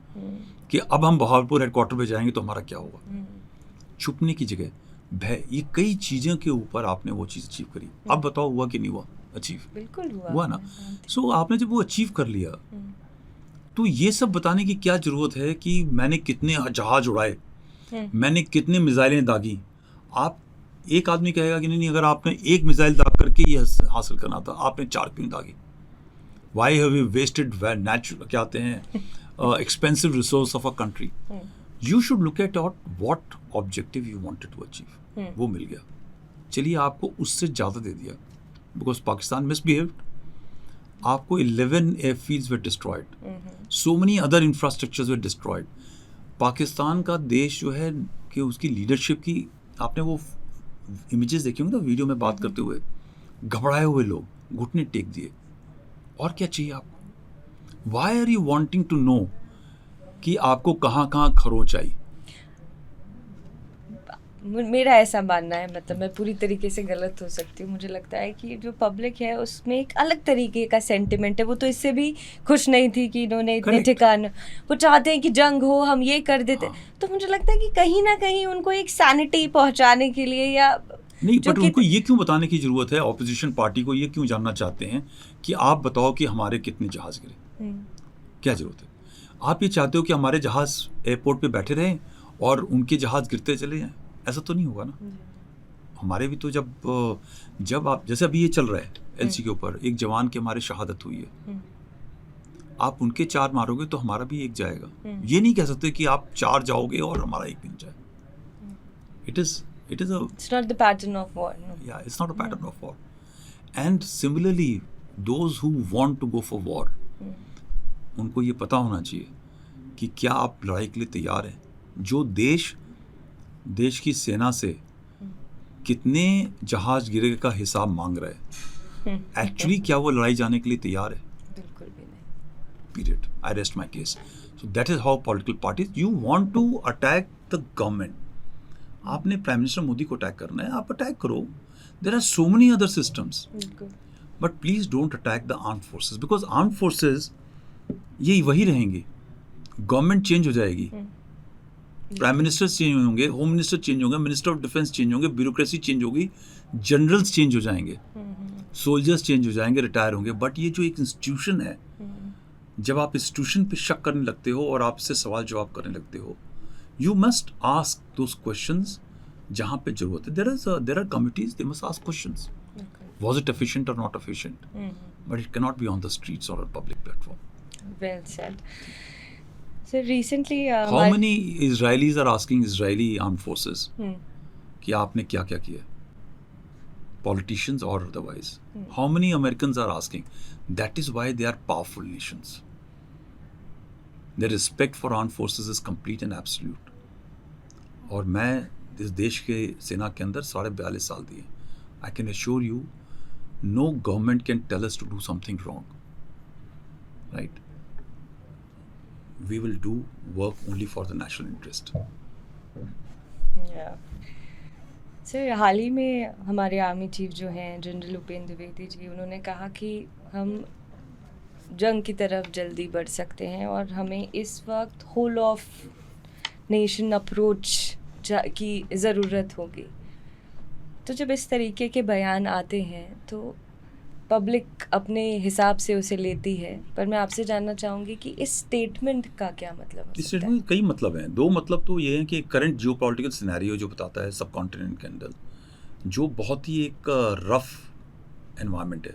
कि अब हम बहावलपुर हेडक्वार्टर पे जाएंगे तो हमारा क्या होगा। छुपने की जगह भय, ये कई चीज़ों के ऊपर आपने वो चीज़ अचीव करी। अब बताओ हुआ कि नहीं हुआ? अचीव बिल्कुल हुआ ना। सो आपने जब वो अचीव कर लिया तो ये सब बताने की क्या जरूरत है कि मैंने कितने जहाज उड़ाए, मैंने कितने मिसाइलें दागी। आप एक आदमी कहेगा कि नहीं, अगर आपने एक मिसाइल दाग करके ये हासिल करना था, आपने 4 क्यों दागी? Why have you wasted natural, क्या कहते हैं, expensive resource of a country? You should look at what objective you wanted to achieve. वो मिल गया, चलिए आपको उससे ज़्यादा दे दिया, बिकॉज पाकिस्तान मिसबिहेव्ड। आपको 11 airfields were destroyed, so many other infrastructures were destroyed. Pakistan का देश जो है कि उसकी लीडरशिप की, आपने वो इमेजेस देखे होंगे ना वीडियो में बात करते हुए, घबराए हुए लोग, घुटने टेक दिए। और क्या चाहिए आपको? Why are you wanting to know कि आपको कहाँ कहाँ खरोच आई? मेरा ऐसा मानना है, मतलब मैं पूरी तरीके से गलत हो सकती हूँ, मुझे लगता है कि जो पब्लिक है उसमें एक अलग तरीके का सेंटिमेंट है। वो तो इससे भी खुश नहीं थी कि इन्होंने इतने ठिकाने, वो चाहते हैं कि जंग हो, हम ये कर देते। तो मुझे लगता है कि कहीं ना कहीं उनको एक सैनिटी पहुंचाने के लिए, या नहीं, बट उनको ये क्यों बताने की जरूरत है? ऑपोजिशन पार्टी को ये क्यों जानना चाहते हैं कि आप बताओ कि हमारे कितने जहाज गिरे? क्या जरूरत है? आप ये चाहते हो कि हमारे जहाज एयरपोर्ट पे बैठे रहें और उनके जहाज गिरते चले जाएं? ऐसा तो नहीं होगा ना। हमारे भी तो जब आप, जैसे अभी ये चल रहा है एलसी के ऊपर, एक जवान की हमारे शहादत हुई है, आप उनके 4 मारोगे तो हमारा भी 1 जाएगा। ये नहीं कह सकते कि आप 4 जाओगे और हमारा 1 भी नहीं जाए। It's not the pattern of war. No. Yeah, it's not a pattern of war. And similarly, those who want to go for war, उनको ये पता होना चाहिए कि क्या आप लड़ाई के लिए तैयार हैं। जो देश की सेना से कितने जहाज गिरे का हिसाब मांग रहा है, एक्चुअली क्या वो लड़ाई जाने के लिए तैयार है? बिल्कुल भी नहीं। Period. I rest my case. So that is how political parties, you want to attack the government. आपने प्राइम मिनिस्टर मोदी को अटैक करना है, आप अटैक करो। There are so many other systems, but please don't attack the armed forces, because armed forces ये वही रहेंगे। Government change हो जाएगी, प्राइम मिनिस्टर चेंज होंगे, होम मिनिस्टर चेंज होंगे, मिनिस्टर ऑफ डिफेंस चेंज होंगे, ब्यूरोक्रेसी चेंज होगी, जनरल्स चेंज हो जाएंगे, सोल्जर्स चेंज हो जाएंगे, रिटायर होंगे, बट ये जो एक इंस्टीट्यूशन है, जब आप इंस्टीट्यूशन पे शक करने लगते हो और आपसे सवाल जवाब करने लगते हो, you must ask those questions जहाँ पे जरूरत है. There are committees, they must ask questions. Was it efficient or not efficient? But it cannot be on the streets or a public platform. Well said. So recently, how many Israelis are asking Israeli armed forces कि आपने क्या क्या किया? Politicians or otherwise. How many Americans are asking? That is why they are powerful nations. Their respect for armed forces is complete and absolute. और मैं इस देश के सेना के अंदर 42.5 साल दिए. I can assure you, no government can tell us to do something wrong. Right? We will do work only for the national interest. Yeah. Sir हाल ही में हमारे आर्मी चीफ जो हैं जनरल उपेंद्र द्विवेदी जी, उन्होंने कहा कि हम जंग की तरफ जल्दी बढ़ सकते हैं और हमें इस वक्त होल ऑफ नेशन अप्रोच की ज़रूरत होगी. तो जब इस तरीके के बयान आते हैं तो पब्लिक अपने हिसाब से उसे लेती है, पर मैं आपसे जानना चाहूँगी कि इस स्टेटमेंट का क्या मतलब है? इस स्टेटमेंट कई मतलब हैं. 2 मतलब तो ये हैं कि करंट जियोपॉलिटिकल सिनेरियो जो बताता है सब कॉन्टिनेंट के अंदर, जो बहुत ही एक रफ एनवायरनमेंट है.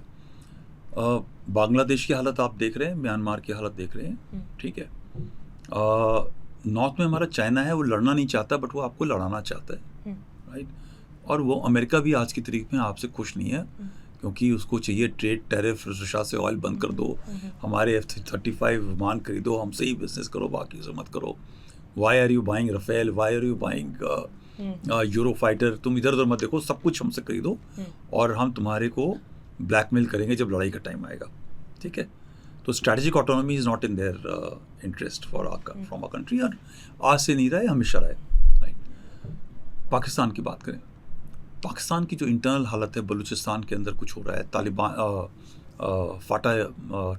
बांग्लादेश की हालत आप देख रहे हैं, म्यांमार की हालत देख रहे हैं, ठीक है. नॉर्थ में हमारा चाइना है, वो लड़ना नहीं चाहता बट वो आपको लड़ाना चाहता है, राइट. और वो अमेरिका भी आज की तारीख में आपसे खुश नहीं है, क्योंकि उसको चाहिए ट्रेड टैरिफ, रशिया से ऑयल बंद कर दो, हमारे F-35 विमान खरीदो, हमसे ही बिजनेस करो, बाकी से मत करो. Why are you buying Rafale, why are you buying Eurofighter, तुम इधर उधर मत देखो, सब कुछ हमसे खरीदो और हम तुम्हारे को ब्लैकमेल करेंगे जब लड़ाई का टाइम आएगा, ठीक है. तो strategic autonomy is not in their interest for from our country, और आज से नहीं रहे, हमेशा रहे, राइट. पाकिस्तान की बात करें, पाकिस्तान की जो इंटरनल हालत है, बलूचिस्तान के अंदर कुछ हो रहा है, तालिबान फाटा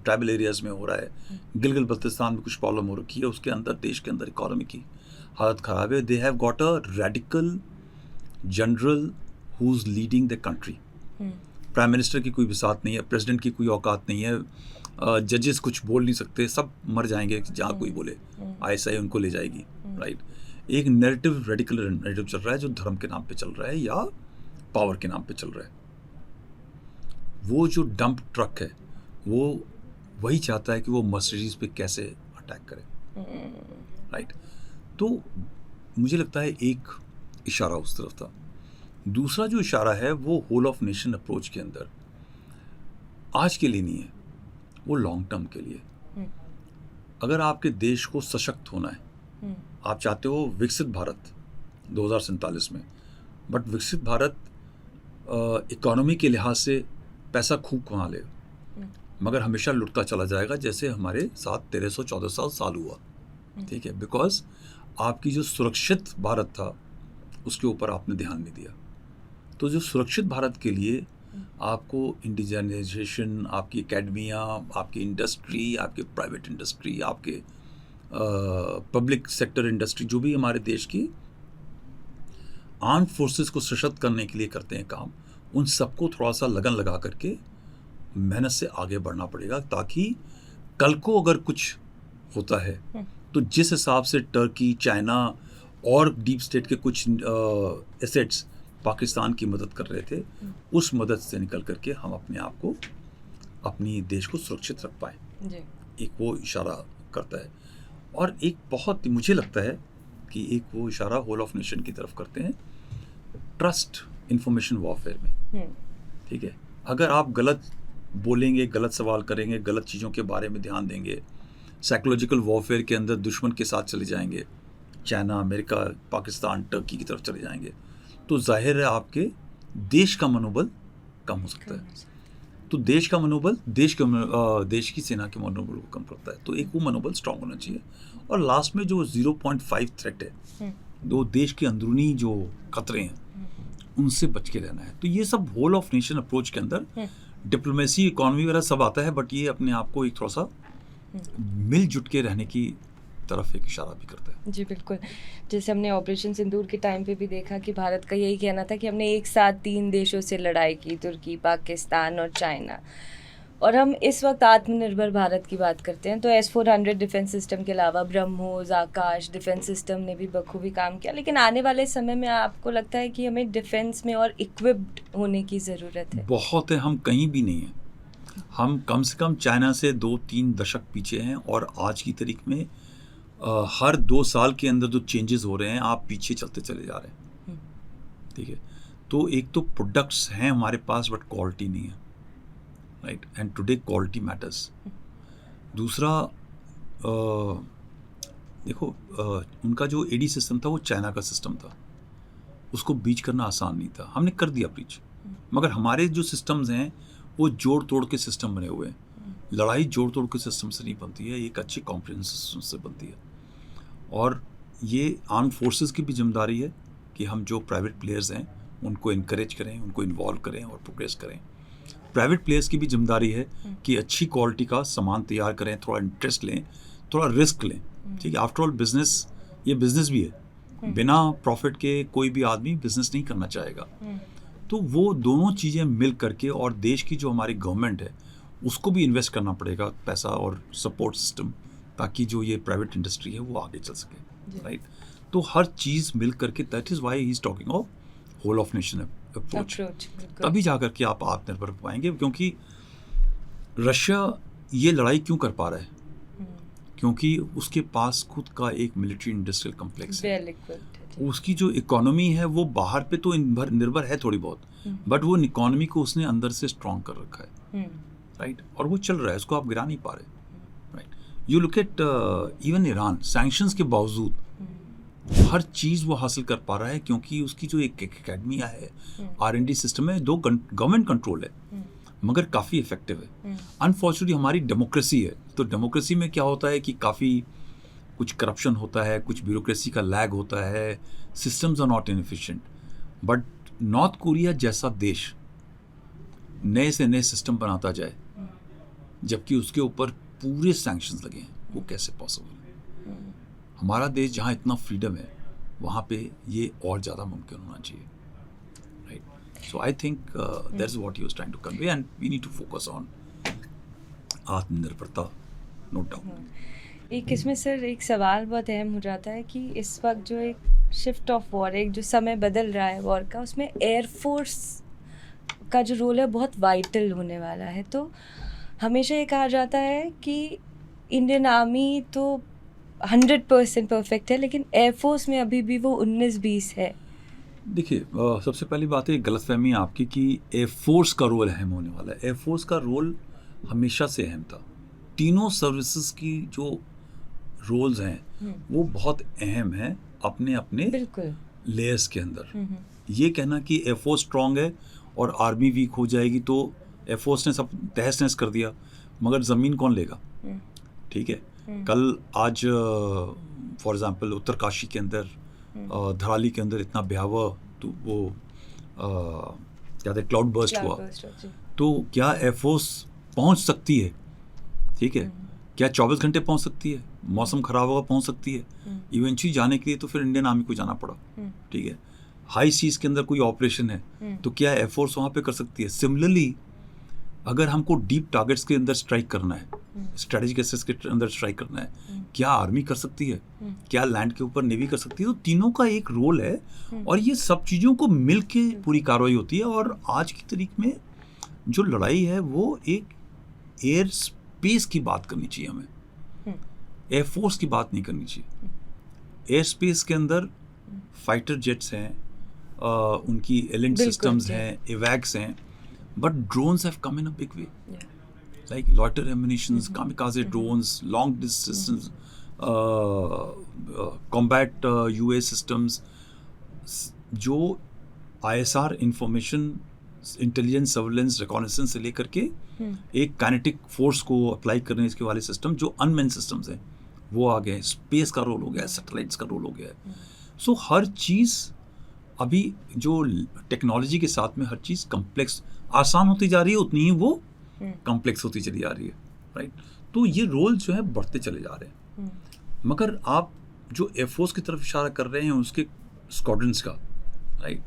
ट्राइबल एरियाज़ में हो रहा है, गिलगित बल्तिस्तान में कुछ प्रॉब्लम हो रखी है, उसके अंदर देश के अंदर इकोनॉमी की हालत ख़राब है. They have got a radical general who is leading the country. Prime minister की कोई बिसात नहीं है, प्रेसिडेंट की कोई औकात नहीं है, जजेस कुछ बोल नहीं सकते, सब मर जाएंगे जहाँ कोई बोले, ISI उनको ले जाएगी, राइट. एक नैरेटिव, रेडिकल नैरेटिव चल रहा है जो धर्म के नाम पे चल रहा है या पावर के नाम पे चल रहा है. वो जो डंप ट्रक है वो वही चाहता है कि वो मर्सिडीज पे कैसे अटैक करे, राइट. तो मुझे लगता है एक इशारा उस तरफ था. दूसरा जो इशारा है वो होल ऑफ नेशन अप्रोच के अंदर आज के लिए नहीं है, वो लॉन्ग टर्म के लिए. अगर आपके देश को सशक्त होना है, आप चाहते हो विकसित भारत 2047 में, बट विकसित भारत इकोनॉमी के लिहाज से पैसा खूब कमा ले, मगर हमेशा लुटता चला जाएगा, जैसे हमारे साथ 1314 साल हुआ, ठीक है. बिकॉज आपकी जो सुरक्षित भारत था उसके ऊपर आपने ध्यान नहीं दिया. तो जो सुरक्षित भारत के लिए आपको इंडिजिनाइजेशन, आपकी एकेडमिया, आपकी इंडस्ट्री, आपके प्राइवेट इंडस्ट्री, आपके पब्लिक सेक्टर इंडस्ट्री, जो भी हमारे देश की आर्म फोर्सेस को सशक्त करने के लिए करते हैं काम, उन सबको थोड़ा सा लगन लगा करके मेहनत से आगे बढ़ना पड़ेगा, ताकि कल को अगर कुछ होता है तो जिस हिसाब से टर्की, चाइना और डीप स्टेट के कुछ एसेट्स पाकिस्तान की मदद कर रहे थे, उस मदद से निकल करके हम अपने आप को, अपनी देश को सुरक्षित रख पाए. एक वो इशारा करता है. और एक बहुत मुझे लगता है कि एक वो इशारा होल ऑफ नेशन की तरफ करते हैं, ट्रस्ट इंफॉर्मेशन वॉरफेयर में, ठीक है. अगर आप गलत बोलेंगे, गलत सवाल करेंगे, गलत चीज़ों के बारे में ध्यान देंगे, साइकोलॉजिकल वॉरफेयर के अंदर दुश्मन के साथ चले जाएंगे, चाइना, अमेरिका, पाकिस्तान, टर्की की तरफ चले जाएंगे, तो जाहिर है आपके देश का मनोबल कम हो सकता है. तो देश का मनोबल देश की सेना के मनोबल को कम करता है. तो एक वो मनोबल स्ट्रांग होना चाहिए. और लास्ट में जो 0.5 थ्रेट है, दो देश के अंदरूनी जो खतरे हैं उनसे बच के रहना है. तो ये सब होल ऑफ नेशन अप्रोच के अंदर डिप्लोमेसी, इकोनॉमी वगैरह सब आता है, बट ये अपने आप को एक थोड़ा सा मिलजुट के रहने की तरफ एक इशारा भी करता है। जी बिल्कुल, जैसे हमने ऑपरेशन सिंदूर के टाइम पे भी देखा कि भारत का यही कहना था कि हमने एक साथ 3 देशों से लड़ाई की, तुर्की, पाकिस्तान और चाइना। और हम इस वक्त आत्मनिर्भर भारत की बात करते हैं तो S-400 डिफेंस सिस्टम के अलावा ब्रह्मोस, आकाश डिफेंस सिस्टम ने भी बखूबी काम किया, लेकिन आने वाले समय में आपको लगता है कि हमें डिफेंस में और इक्विप्ड होने की ज़रूरत है? बहुत है, हम कहीं भी नहीं हैं। हम कम से कम चाइना से 2-3 दशक पीछे हैं और आज की तारीख में हर 2 साल के अंदर जो चेंजेस हो रहे हैं आप पीछे चलते चले जा रहे हैं। ठीक है, तो एक तो प्रोडक्ट्स हैं हमारे पास बट क्वालिटी नहीं है, right, and today quality matters. दूसरा देखो उनका जो एडी सिस्टम था वो चाइना का सिस्टम था, उसको बीच करना आसान नहीं था, हमने कर दिया ब्रीच। मगर हमारे जो सिस्टम्स हैं वो जोड़ तोड़ के सिस्टम बने हुए हैं। लड़ाई जोड़ तोड़ के सिस्टम से नहीं बनती है, एक अच्छी कॉम्प्रिहेंसिव सिस्टम से बनती है। और ये आर्म फोर्सेस की भी जिम्मेदारी है कि हम जो प्राइवेट प्लेयर्स हैं उनको इनकरेज करें, उनको इन्वॉल्व करें और प्रोग्रेस करें। प्राइवेट प्लेयर्स की भी जिम्मेदारी है कि अच्छी क्वालिटी का सामान तैयार करें, थोड़ा इंटरेस्ट लें, थोड़ा रिस्क लें। ठीक है, आफ्टर ऑल बिजनेस, ये बिजनेस भी है, बिना प्रॉफिट के कोई भी आदमी बिजनेस नहीं करना चाहेगा। तो वो दोनों चीज़ें मिल करके, और देश की जो हमारी गवर्नमेंट है उसको भी इन्वेस्ट करना पड़ेगा पैसा और सपोर्ट सिस्टम, ताकि जो ये प्राइवेट इंडस्ट्री है वो आगे चल सके, राइट। तो हर चीज़ मिल करके, that is why he is talking of whole of nation approach. तभी जाकर के आप आत्मनिर्भर पाएंगे, क्योंकि रशिया ये लड़ाई क्यों कर पा रहा है? क्योंकि उसके पास खुद का एक मिलिट्री इंडस्ट्रियल कॉम्प्लेक्स है। उसकी जो इकोनॉमी है वो बाहर पे तो निर्भर है थोड़ी बहुत, बट वो इकोनॉमी को उसने अंदर से स्ट्रॉन्ग कर रखा है, राइट, और वो चल रहा है, उसको आप गिरा नहीं पा रहे, right. You look eight even Iran, sanctions के बावजूद हर चीज़ वो हासिल कर पा रहा है, क्योंकि उसकी जो एक एकेडमिया है, R&D सिस्टम है, दो गवर्नमेंट कंट्रोल है, मगर काफ़ी इफेक्टिव है। अनफॉर्चुनेटली हमारी डेमोक्रेसी है, तो डेमोक्रेसी में क्या होता है कि काफ़ी कुछ करप्शन होता है, कुछ ब्यूरोक्रेसी का लैग होता है, systems are not inefficient. But North Korea जैसा देश नए से नए सिस्टम बनाता जाए जबकि उसके ऊपर पूरे सैंक्शंस लगे हैं, वो कैसे पॉसिबल है? हमारा देश जहाँ इतना फ्रीडम है वहाँ पे ये और ज़्यादा मुमकिन होना चाहिए, right. So I think that's what he was trying to convey, and we need to focus on आत्मनिर्भरता, नो डाउट। एक इसमें सर एक सवाल बहुत अहम हो जाता है कि इस वक्त जो एक शिफ्ट ऑफ वॉर, एक जो समय बदल रहा है वॉर का, उसमें एयरफोर्स का जो रोल है बहुत वाइटल होने वाला है। तो हमेशा ये कहा जाता है कि इंडियन आर्मी तो 100% परफेक्ट है, लेकिन एयरफोर्स में अभी भी वो 19-20 है। देखिए, सबसे पहली बात है गलतफहमी आपकी कि एयरफोर्स का रोल अहम होने वाला है। एयरफोर्स का रोल हमेशा से अहम था। तीनों सर्विसेज की जो रोल्स हैं वो बहुत अहम हैं अपने अपने लेयर्स के अंदर। ये कहना कि एयरफोर्स स्ट्रांग है और आर्मी वीक हो जाएगी तो एयरफोर्स ने सब तहस नहस कर दिया, मगर ज़मीन कौन लेगा? ठीक है, कल आज फॉर एग्जांपल उत्तरकाशी के अंदर, धराली के अंदर इतना भयावह तो वो क्या था, क्लाउड बर्स्ट हुआ, तो क्या एयरफोर्स पहुंच सकती है? ठीक है, क्या 24 घंटे पहुंच सकती है? मौसम खराब होगा पहुंच सकती है। इवेंचुअली जाने के लिए तो फिर इंडियन आर्मी को जाना पड़ा। ठीक है, हाई सीज के अंदर कोई ऑपरेशन है तो क्या एयरफोर्स वहाँ पे कर सकती है? सिमिलरली अगर हमको डीप टारगेट्स के अंदर स्ट्राइक करना है, स्ट्रेटेजिक एसेट्स के अंदर स्ट्राइक करना है, क्या आर्मी कर सकती है? क्या लैंड के ऊपर नेवी कर सकती है? तो तीनों का एक रोल है और ये सब चीज़ों को मिल के पूरी कार्रवाई होती है। और आज की तारीख में जो लड़ाई है वो एक एयर स्पेस की बात करनी चाहिए हमें, एयरफोर्स की बात नहीं करनी चाहिए। एयर स्पेस के अंदर फाइटर जेट्स हैं, उनकी एलिंट सिस्टम्स हैं, एवैक्स हैं, but drones have come in a big way, like loiter ammunitions, kamikaze drones, long distance combat US systems, जो ISR information, intelligence, surveillance, reconnaissance से लेकर के एक काइनेटिक फोर्स को अप्लाई करने के वाले सिस्टम जो अनमेन सिस्टम्स हैं वो आ गए। स्पेस का रोल हो गया, सैटेलाइट्स का रोल हो गया है। सो हर चीज़ अभी जो टेक्नोलॉजी के साथ में हर चीज़ कम्प्लेक्स, आसान होती जा रही है, उतनी ही वो कम्प्लेक्स होती चली जा रही है, राइट। तो ये रोल जो है बढ़ते चले जा रहे हैं, मगर आप जो एयरफोर्स की तरफ इशारा कर रहे हैं उसके स्क्वाड्रंस का, राइट,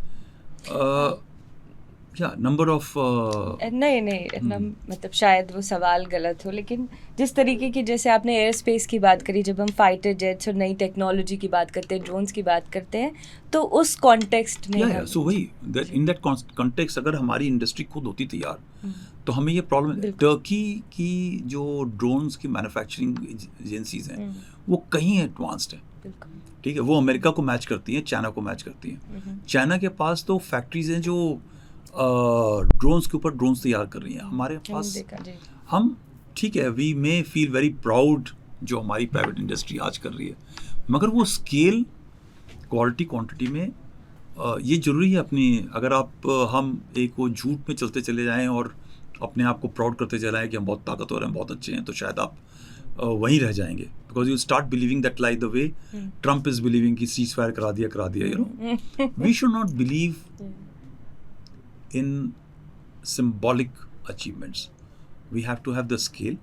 या नंबर ऑफ नहीं मतलब शायद वो सवाल गलत हो, लेकिन जिस तरीके की, जैसे आपने एयर स्पेस की बात करी, जब हम फाइटर जेट्स और नई टेक्नोलॉजी की बात करते हैं, ड्रोन्स की बात करते हैं, तो उस कॉन्टेक्स्ट में सो वही इन दैट कॉन्टेक्स्ट अगर हमारी इंडस्ट्री खुद होती तैयार तो हमें ये प्रॉब्लम है। टर्की की जो ड्रोन्स की मैन्युफैक्चरिंग एजेंसीज हैं वो कहीं एडवांस्ड हैं, ठीक है, वो अमेरिका को मैच करती हैं, चाइना को मैच करती हैं। चाइना के पास तो फैक्ट्रीज हैं जो ड्रोन्स के ऊपर ड्रोन्स तैयार कर रही हैं। हमारे पास हम ठीक है, we may feel very proud जो हमारी प्राइवेट इंडस्ट्री आज कर रही है, मगर वो स्केल क्वालिटी क्वांटिटी में ये ज़रूरी है अपनी। अगर आप हम एक वो झूठ में चलते चले जाएं और अपने आप को प्राउड करते चले जाएं कि हम बहुत ताकतवर हैं, बहुत अच्छे हैं, तो शायद आप वहीं रह जाएंगे, because you start believing that like the way Trump is believing कि सीज फायर करा दिया, you know. We should not believe in symbolic achievements, we have to have the scale,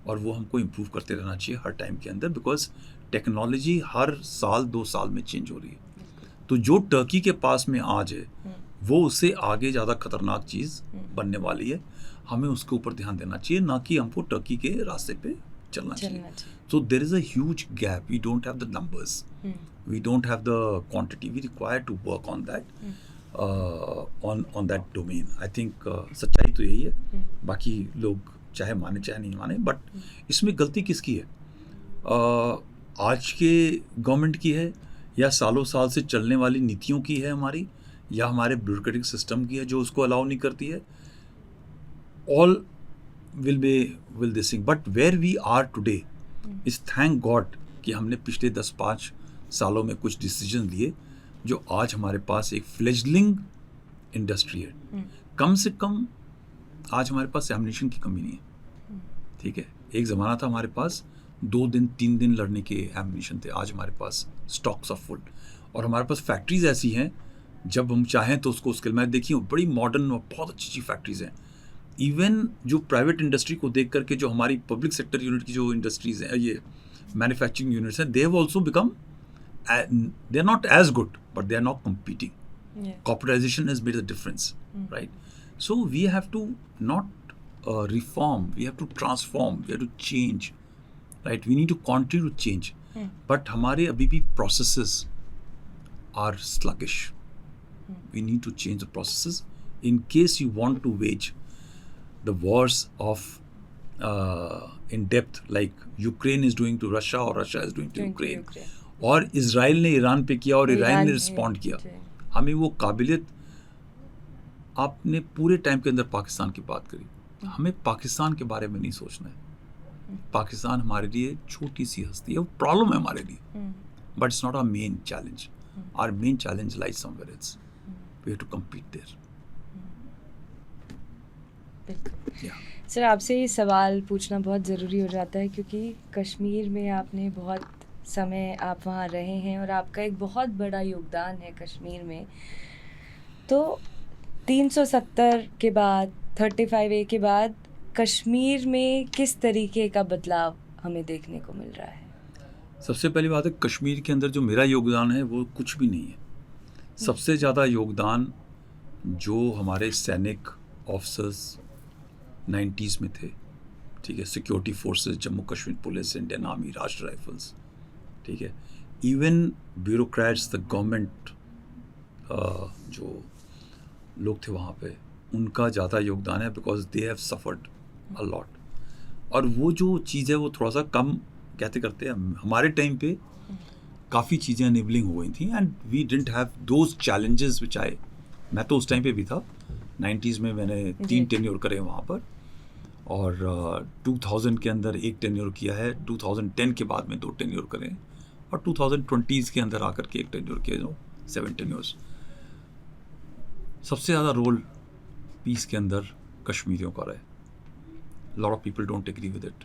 और वो हमको इम्प्रूव करते रहना चाहिए हर टाइम के अंदर, बिकॉज टेक्नोलॉजी हर साल 2 साल में चेंज हो रही है। तो जो टर्की के पास में आज है वो उससे आगे ज़्यादा खतरनाक चीज़ बनने वाली है। हमें उसके ऊपर ध्यान देना चाहिए, ना कि हमको टर्की के रास्ते पे चलना चाहिए। So there is a huge gap. We don't have the numbers. We don't have the quantity. We require to work on that, on that domain. I think सच्चाई तो यही है। बाकी लोग चाहे माने चाहे नहीं माने, बट इसमें गलती किसकी है? आज के गवर्नमेंट की है, या सालों साल से चलने वाली नीतियों की है हमारी, या हमारे ब्यूरोक्रेटिक सिस्टम की है जो उसको अलाउ नहीं करती है? All will this thing. But where we are today is thank God कि हमने पिछले 10-5 सालों में कुछ डिसीजन लिए जो आज हमारे पास एक फ्लेजलिंग इंडस्ट्री है। कम से कम आज हमारे पास एम्युनिशन की कमी नहीं है, ठीक है। एक ज़माना था हमारे पास 2 दिन 3 दिन लड़ने के एम्युनिशन थे, आज हमारे पास स्टॉक्स ऑफ फुल, और हमारे पास फैक्ट्रीज ऐसी हैं जब हम चाहें तो उसको स्किल में देखिए, बड़ी मॉडर्न और बहुत अच्छी फैक्ट्रीज हैं। इवन जो प्राइवेट इंडस्ट्री को देख करके जो हमारी पब्लिक सेक्टर यूनिट की जो इंडस्ट्रीज हैं, ये मैन्युफैक्चरिंग यूनिट्स हैं, they have also become, they are not as good but they are not competing. Corporatisation has made a difference, right? So we have to not reform, we have to transform, we have to change, right? We need to continue to change, but हमारे अभी भी processes are sluggish. We need to change the processes in case you want to wage the wars of in depth like Ukraine is doing to Russia or Russia is doing to Ukraine, और Israel ने Iran पे किया और Iran ने respond किया। हमें वो काबिलियत, आपने पूरे टाइम के अंदर पाकिस्तान की बात करी, हमें पाकिस्तान के बारे में नहीं सोचना है। पाकिस्तान हमारे लिए छोटी सी हस्ती है, वो प्रॉब्लम है हमारे लिए, but it's not our main challenge. Our main challenge lies somewhere else. We have to compete there. बिल्कुल। सर, आपसे ये सवाल पूछना बहुत ज़रूरी हो जाता है क्योंकि कश्मीर में आपने बहुत समय आप वहाँ रहे हैं और आपका एक बहुत बड़ा योगदान है कश्मीर में। तो 370 के बाद, 35A के बाद कश्मीर में किस तरीके का बदलाव हमें देखने को मिल रहा है? सबसे पहली बात है, कश्मीर के अंदर जो मेरा योगदान है वो कुछ भी नहीं है। सबसे ज़्यादा योगदान जो हमारे सैनिक ऑफिसर्स 90s में थे, ठीक है, security forces, Jammu Kashmir police, Indian army, राष्ट्र राइफल्स, ठीक है, इवन ब्यूरोक्रेट्स, द गवर्नमेंट, जो लोग थे वहाँ पे, उनका ज़्यादा योगदान है, because they have suffered a lot. और वो जो चीज़ है वो थोड़ा सा कम कहते करते हैं। हमारे टाइम पे काफ़ी चीज़ें अनेबलिंग हो गई थी and we didn't have those challenges which आए। मैं तो उस टाइम पे भी था, 90s में मैंने 3 टेन्योर करे वहाँ पर, और 2000 के अंदर 1 टेन्योर किया है, 2010 के बाद में 2 टेन्योर करे, और 2020s के अंदर आकर के 1 टेन्योर किए, 7 टेन्योर्स। सबसे ज़्यादा रोल पीस के अंदर कश्मीरियों का रहा है। Lot of people don't agree with it,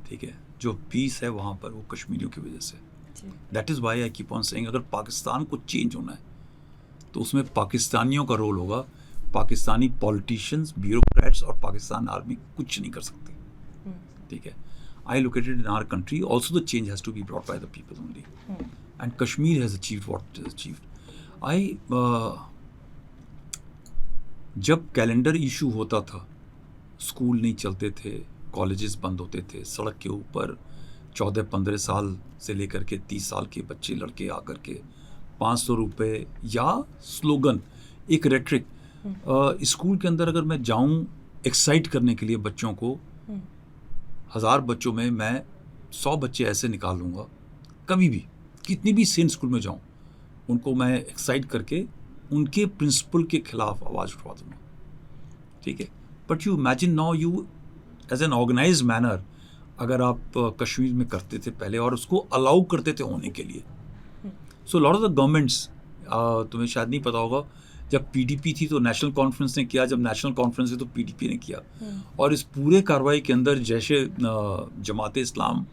ठीक है। जो पीस है वहाँ पर वो कश्मीरियों की वजह से। That is Y I keep on saying, अगर पाकिस्तान को चेंज होना है तो उसमें पाकिस्तानियों का रोल होगा। पाकिस्तानी पॉलिटिशियंस, ब्यूरोक्रेट्स और पाकिस्तान आर्मी कुछ नहीं कर सकते, ठीक है। I look at it in our country, also the change has to be brought by the people only. And Kashmir has achieved what it has achieved. जब कैलेंडर इशू होता था, स्कूल नहीं चलते थे, कॉलेजेस बंद होते थे, सड़क के ऊपर 14-15 साल से लेकर के 30 साल के बच्चे लड़के आकर के 500 रुपये या स्लोगन, एक रेट्रिक, स्कूल के अंदर अगर मैं जाऊं एक्साइट करने के लिए बच्चों को, 1000 बच्चों में मैं 100 बच्चे ऐसे निकाल लूँगा, कभी भी कितनी भी सेन स्कूल में जाऊं, उनको मैं एक्साइट करके उनके प्रिंसिपल के खिलाफ आवाज़ उठवा दूँगा, ठीक है। But you imagine now you as an organise manner, अगर आप कश्मीर में करते थे पहले और उसको अलाउ करते थे होने के लिए। So lot of the governments, तुम्हें शायद नहीं पता होगा, जब पीडीपी थी तो नेशनल कॉन्फ्रेंस ने किया, जब नेशनल कॉन्फ्रेंस है तो पीडीपी ने किया, और इस पूरे कार्रवाई के अंदर जैसे जमात इस्लाम,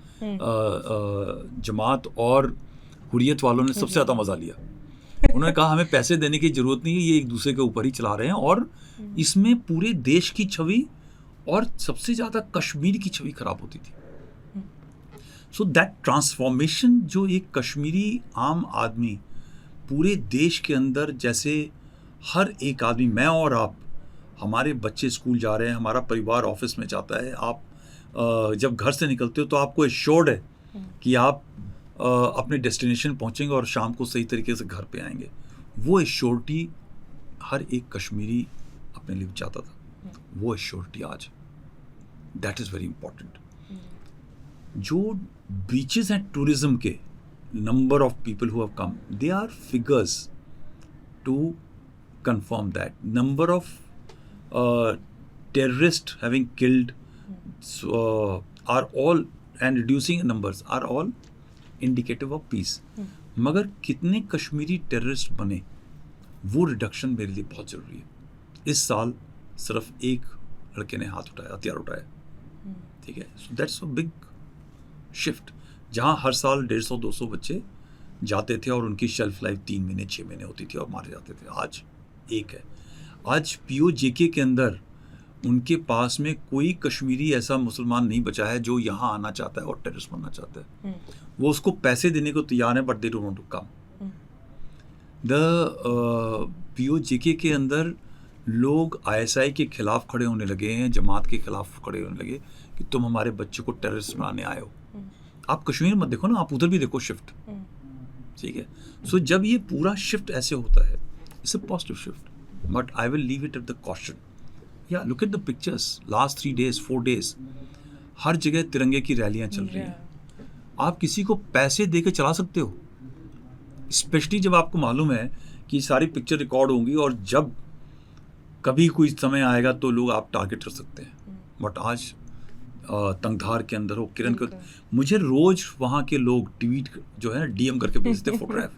जमात और हुर्रियत वालों ने सबसे ज़्यादा मज़ा लिया। उन्होंने कहा हमें पैसे देने की ज़रूरत नहीं है, ये एक दूसरे के ऊपर ही चला रहे हैं, और इसमें पूरे देश की छवि और सबसे ज़्यादा कश्मीर की छवि खराब होती थी। सो दैट ट्रांसफॉर्मेशन, जो एक कश्मीरी आम आदमी पूरे देश के अंदर, जैसे हर एक आदमी, मैं और आप, हमारे बच्चे स्कूल जा रहे हैं, हमारा परिवार ऑफिस में जाता है, आप जब घर से निकलते हो तो आपको एश्योर्ड है कि आप अपने डेस्टिनेशन पहुंचेंगे और शाम को सही तरीके से घर पे आएंगे। वो एश्योरिटी हर एक कश्मीरी अपने लिए चाहता था, वो एश्योरिटी आज, दैट इज़ वेरी इंपॉर्टेंट। जो बीचेस हैं टूरिज्म के, number of people who have come, they are figures to confirm that. Number of terrorists having killed are all, and reducing numbers are all indicative of peace. मगर कितने Kashmiri terrorist बने, वो reduction मेरे लिए बहुत ज़रूरी है। इस साल सिर्फ एक लड़के ने हाथ उठाया, हथियार उठाया, ठीक है। So that's a big shift. जहाँ हर साल 150-200 बच्चे जाते थे और उनकी शेल्फ लाइफ 3 महीने 6 महीने होती थी और मारे जाते थे, आज एक है। आज POJK के अंदर उनके पास में कोई कश्मीरी ऐसा मुसलमान नहीं बचा है जो यहाँ आना चाहता है और टेररिस्ट बनना चाहता है। वो उसको पैसे देने को तैयार है, but they don't want to come. The POJK के अंदर लोग ISI के खिलाफ खड़े होने लगे हैं, जमात के खिलाफ खड़े होने लगे कि तुम हमारे बच्चे को टेररिस्ट बनाने आए हो। आप कश्मीर मत देखो ना, आप उधर भी देखो शिफ्ट, ठीक है। सो जब ये पूरा शिफ्ट ऐसे होता है, it's a positive shift, but I will leave it at the caution. Yeah, look at the pictures. Last 3 days, 4 days, हर जगह तिरंगे की रैलियां चल रही हैं। आप किसी को पैसे दे के चला सकते हो, स्पेशली जब आपको मालूम है कि सारी पिक्चर रिकॉर्ड होंगी और जब कभी कोई समय आएगा तो लोग आप टारगेट कर सकते हैं। बट आज तंगधार के अंदर हो, किरण को, मुझे रोज वहाँ के लोग ट्वीट जो है ना DM करके भेजते फोटोग्राफ,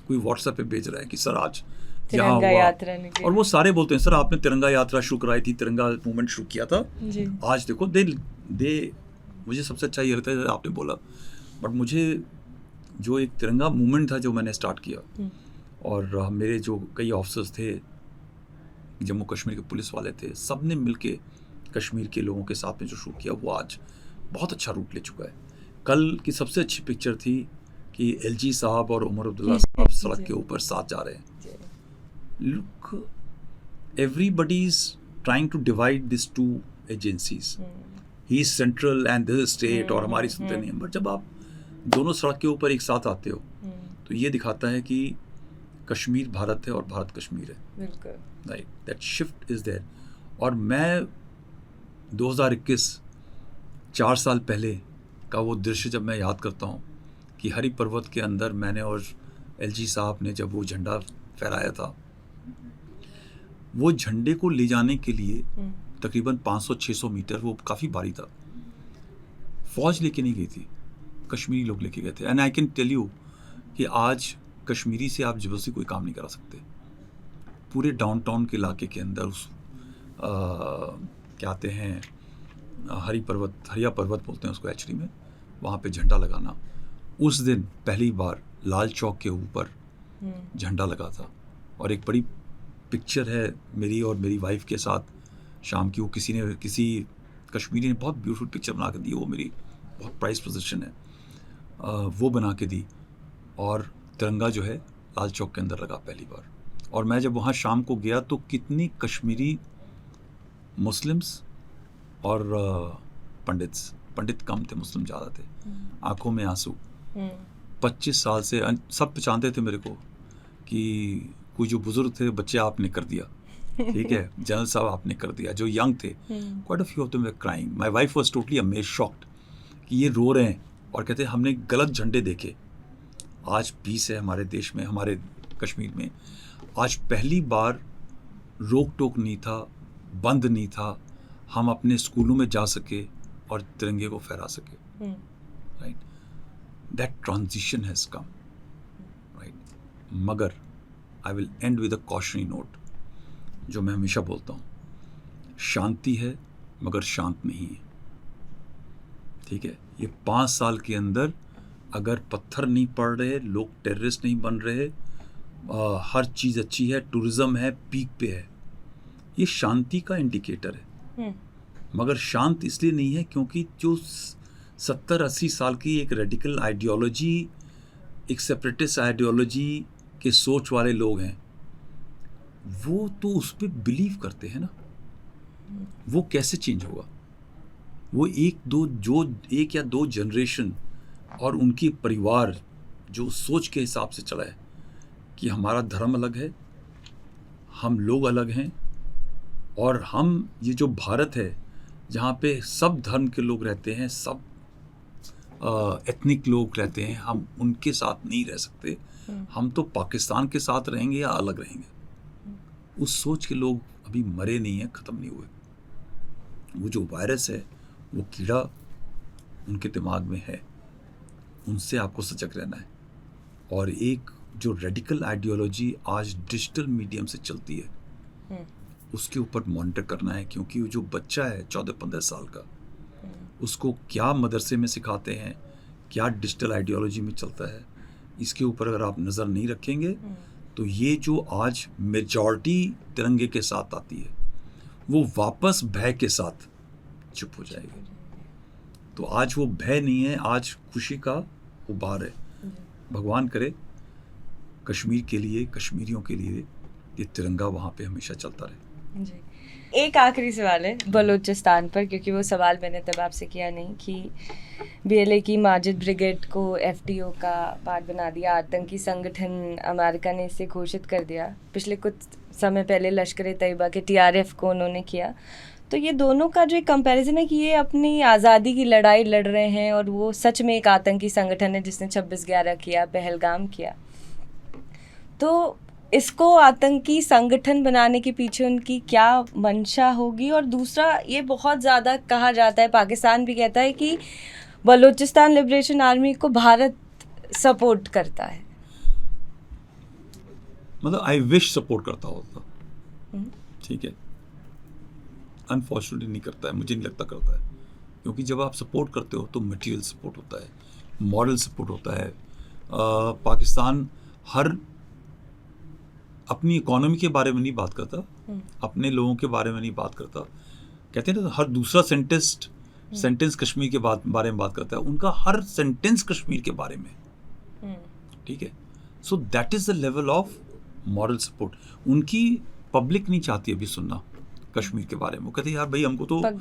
कोई व्हाट्सएप पे भेज रहा है कि सर आज तिरंगा यात्रा, और वो सारे बोलते हैं सर आपने तिरंगा यात्रा शुरू कराई थी, तिरंगा मूवमेंट शुरू किया था जी। आज देखो दे मुझे सबसे अच्छा ये लगता है आपने बोला, बट मुझे जो एक तिरंगा मूवमेंट था जो मैंने स्टार्ट किया, और मेरे जो कई ऑफिसर्स थे, जम्मू कश्मीर के पुलिस वाले थे, सब ने मिल के कश्मीर के लोगों के साथ में जो शुरू किया, वो आज बहुत अच्छा रूट ले चुका है। कल की सबसे अच्छी पिक्चर थी कि LG साहब और उमर अब्दुल्ला साहब सड़क के ऊपर साथ जा रहे हैं। Look, everybody is trying to divide these two agencies. He is central and this is state, और हमारी सुनते नहीं हैं। बट जब आप दोनों सड़क के ऊपर एक साथ आते हो तो ये दिखाता है कि कश्मीर भारत है और भारत कश्मीर है। बिल्कुल, right, that shift is there. और मैं 2021 4 साल पहले का वो दृश्य जब मैं याद करता हूँ कि हरि पर्वत के अंदर मैंने और LG साहब ने जब वो झंडा फहराया था, वो झंडे को ले जाने के लिए तकरीबन 500-600 मीटर, वो काफ़ी भारी था, फौज लेके नहीं गई थी, कश्मीरी लोग लेके गए थे। And I can tell you कि आज कश्मीरी से आप जबरदस्ती कोई काम नहीं करा सकते। पूरे डाउनटाउन के इलाके के अंदर उस क्या आते हैं, हरिया पर्वत बोलते हैं उसको एक्चुअली में, वहाँ पे झंडा लगाना, उस दिन पहली बार लाल चौक के ऊपर झंडा लगा था। और एक बड़ी पिक्चर है मेरी और मेरी वाइफ के साथ शाम की, वो किसी कश्मीरी ने बहुत ब्यूटीफुल पिक्चर बना कर दी, वो मेरी बहुत प्राइस पोजीशन है, वो बना के दी, और तिरंगा जो है लाल चौक के अंदर लगा पहली बार। और मैं जब वहाँ शाम को गया तो कितनी कश्मीरी मुस्लिम्स और पंडित कम थे, मुस्लिम ज़्यादा थे, आंखों में आंसू। 25 साल से सब पहचानते थे मेरे को कि कोई जो बुजुर्ग थे, बच्चे आपने कर दिया, ठीक है, जनरल साहब आपने कर दिया, जो यंग थे, quite a few of them were crying. My wife was totally amazed, shocked कि ये रो रहे हैं और कहते हैं हमने गलत झंडे देखे। आज पीस है हमारे देश में, हमारे कश्मीर में। आज पहली बार रोक टोक नहीं था, बंद नहीं था, हम अपने स्कूलों में जा सके और तिरंगे को फहरा सके, right. That transition has come, right. मगर I will end with a cautionary note, जो मैं हमेशा बोलता हूँ, शांति है मगर शांत नहीं है, ठीक है। ये 5 साल के अंदर अगर पत्थर नहीं पड़ रहे, लोग टेररिस्ट नहीं बन रहे, हर चीज़ अच्छी है, टूरिज्म है, पीक पे है, ये शांति का इंडिकेटर है। मगर शांत इसलिए नहीं है क्योंकि जो 70-80 साल की एक रेडिकल आइडियोलॉजी, एक सेपरेटिस्ट आइडियोलॉजी के सोच वाले लोग हैं, वो तो उस पर बिलीव करते हैं ना। वो कैसे चेंज होगा? वो एक या दो जनरेशन और उनके परिवार जो सोच के हिसाब से चला है कि हमारा धर्म अलग है, हम लोग अलग हैं, और हम ये जो भारत है जहाँ पे सब धर्म के लोग रहते हैं, सब एथनिक लोग रहते हैं, हम उनके साथ नहीं रह सकते। हम तो पाकिस्तान के साथ रहेंगे या अलग रहेंगे। उस सोच के लोग अभी मरे नहीं हैं, ख़त्म नहीं हुए। वो जो वायरस है, वो कीड़ा उनके दिमाग में है, उनसे आपको सजग रहना है। और एक जो रेडिकल आइडियोलॉजी आज डिजिटल मीडियम से चलती है, उसके ऊपर मॉनिटर करना है, क्योंकि वो जो बच्चा है 14-15 साल का, उसको क्या मदरसे में सिखाते हैं, क्या डिजिटल आइडियोलॉजी में चलता है, इसके ऊपर अगर आप नज़र नहीं रखेंगे तो ये जो आज मेजॉरिटी तिरंगे के साथ आती है, वो वापस भय के साथ चुप हो जाएगी। तो आज वो भय नहीं है, आज खुशी का उबार है। भगवान करे कश्मीर के लिए, कश्मीरियों के लिए ये तिरंगा वहाँ पे हमेशा चलता रहे। जी। एक आखिरी सवाल है बलूचिस्तान पर, क्योंकि वो सवाल मैंने तब आपसे किया नहीं, कि बीएलए की माजिद ब्रिगेड को एफटीओ का पार्ट बना दिया, आतंकी संगठन अमेरिका ने इसे घोषित कर दिया। पिछले कुछ समय पहले लश्कर तैयबा के टीआरएफ को उन्होंने किया। तो ये दोनों का जो एक कंपैरिजन है कि ये अपनी आज़ादी की लड़ाई लड़ रहे हैं और वो सच में एक आतंकी संगठन है जिसने 26/11 किया, पहलगाम किया। तो इसको आतंकी संगठन बनाने के पीछे उनकी क्या मंशा होगी? और दूसरा, ये बहुत ज़्यादा कहा जाता है, पाकिस्तान भी कहता है कि बलूचिस्तान लिबरेशन आर्मी को भारत सपोर्ट करता है। मतलब आई विश सपोर्ट करता होता, ठीक है, अनफॉर्चुनेटली नहीं करता है, मुझे नहीं लगता करता है। क्योंकि जब आप सपोर्ट करते हो तो मटेरियल सपोर्ट होता है, मॉरल सपोर्ट होता है। पाकिस्तान हर अपनी इकोनॉमी के बारे में नहीं बात करता, अपने लोगों के बारे में नहीं बात करता। कहते हैं ना, हर दूसरा सेंटेंस कश्मीर के बारे में बात करता है, उनका हर सेंटेंस कश्मीर के बारे में, ठीक है। So that is the level of moral support. उनकी पब्लिक नहीं चाहती अभी सुनना कश्मीर के बारे में। वो कहते हैं यार भाई, हमको तो पक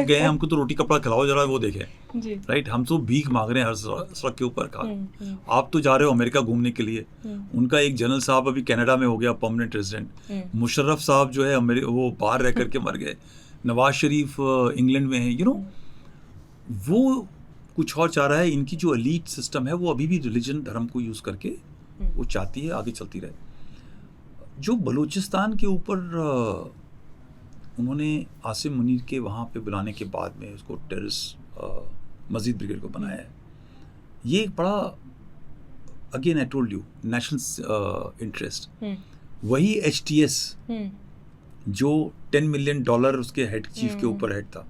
गए हैं, हमको तो रोटी कपड़ा खिलाओ जरा, वो देखें, राइट। हम तो भीख मांग रहे हैं हर सड़क के ऊपर का। आप तो जा रहे हो अमेरिका घूमने के लिए। उनका एक जनरल साहब अभी कनाडा में हो गया परमानेंट रेजिडेंट। मुशर्रफ साहब जो है वो बाहर रह करके मर गए। नवाज शरीफ इंग्लैंड में है, यू नो। वो कुछ और चाह रहा है। इनकी जो एलीट सिस्टम है वो अभी भी रिलीजन, धर्म को यूज़ करके वो चाहती है आगे चलती रहे। जो बलूचिस्तान के ऊपर उन्होंने आसिम मुनीर के वहाँ पे बुलाने के बाद में उसको टेररिस्ट मजीद ब्रिगेड को बनाया है, ये एक बड़ा, again I told you, national interest. वही HTS जो $10 मिलियन उसके हेड चीफ के ऊपर हेड था,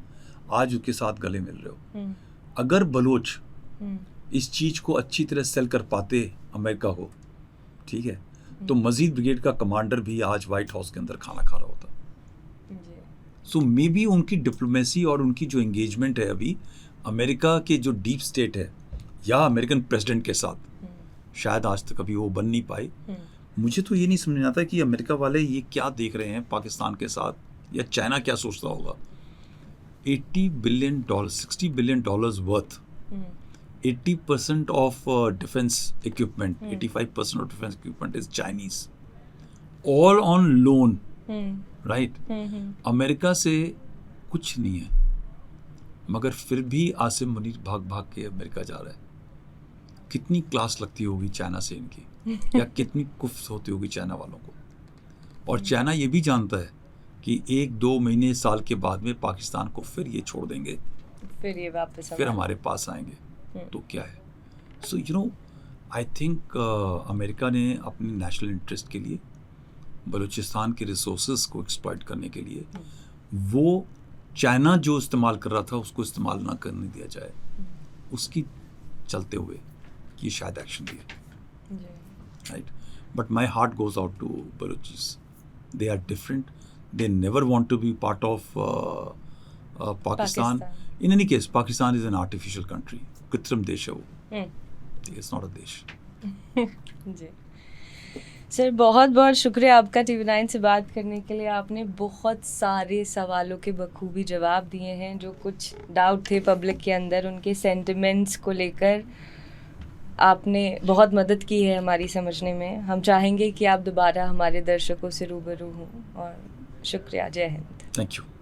आज उसके साथ गले मिल रहे हो। अगर बलोच इस चीज़ को अच्छी तरह सेल कर पाते अमेरिका को, ठीक है, तो मजीद ब्रिगेड का कमांडर भी आज वाइट हाउस के अंदर खाना खा रहा होता। सो मे बी उनकी डिप्लोमेसी और उनकी जो एंगेजमेंट है अभी, अमेरिका के जो डीप स्टेट है या अमेरिकन प्रेसिडेंट के साथ शायद आज तक कभी वो बन नहीं पाई। मुझे तो ये नहीं समझ में आता कि अमेरिका वाले ये क्या देख रहे हैं पाकिस्तान के साथ, या चाइना क्या सोचता होगा। $80 billion, $60 billion worth, 80% of defence equipment, 85% of defence equipment is Chinese, all on loan, right. America से कुछ नहीं है, मगर फिर भी आसिम मुनीर भाग भाग के अमेरिका जा रहा है। कितनी क्लास लगती होगी चाइना से इनकी, या कितनी कुफ्त होती होगी चाइना वालों को। और चाइना ये भी जानता है कि 1-2 महीने साल के बाद में पाकिस्तान को फिर ये छोड़ देंगे, फिर ये वापस फिर हमारे पास आएंगे। तो क्या है, सो you no I think America ने अपनी नेशनल इंटरेस्ट के लिए बलूचिस्तान के रिसोर्सेज को एक्सप्लॉइट करने के लिए वो चाइना जो इस्तेमाल कर रहा था उसको इस्तेमाल ना करने दिया जाए, उसकी चलते हुए ये शायद एक्शन लिया, right. But my heart goes out to Balochis, they are different, they never want to be part of Pakistan. In any case, Pakistan is an artificial country. कृत्रिम देश है वो, it's not a देश। जी सर, बहुत बहुत शुक्रिया आपका TV9 से बात करने के लिए। आपने बहुत सारे सवालों के बखूबी जवाब दिए हैं। जो कुछ डाउट थे पब्लिक के अंदर, उनके सेंटिमेंट्स को लेकर आपने बहुत मदद की है हमारी समझने में। हम चाहेंगे कि आप दोबारा हमारे दर्शकों से रूबरू हों। और शुक्रिया, जय हिंद। Thank you.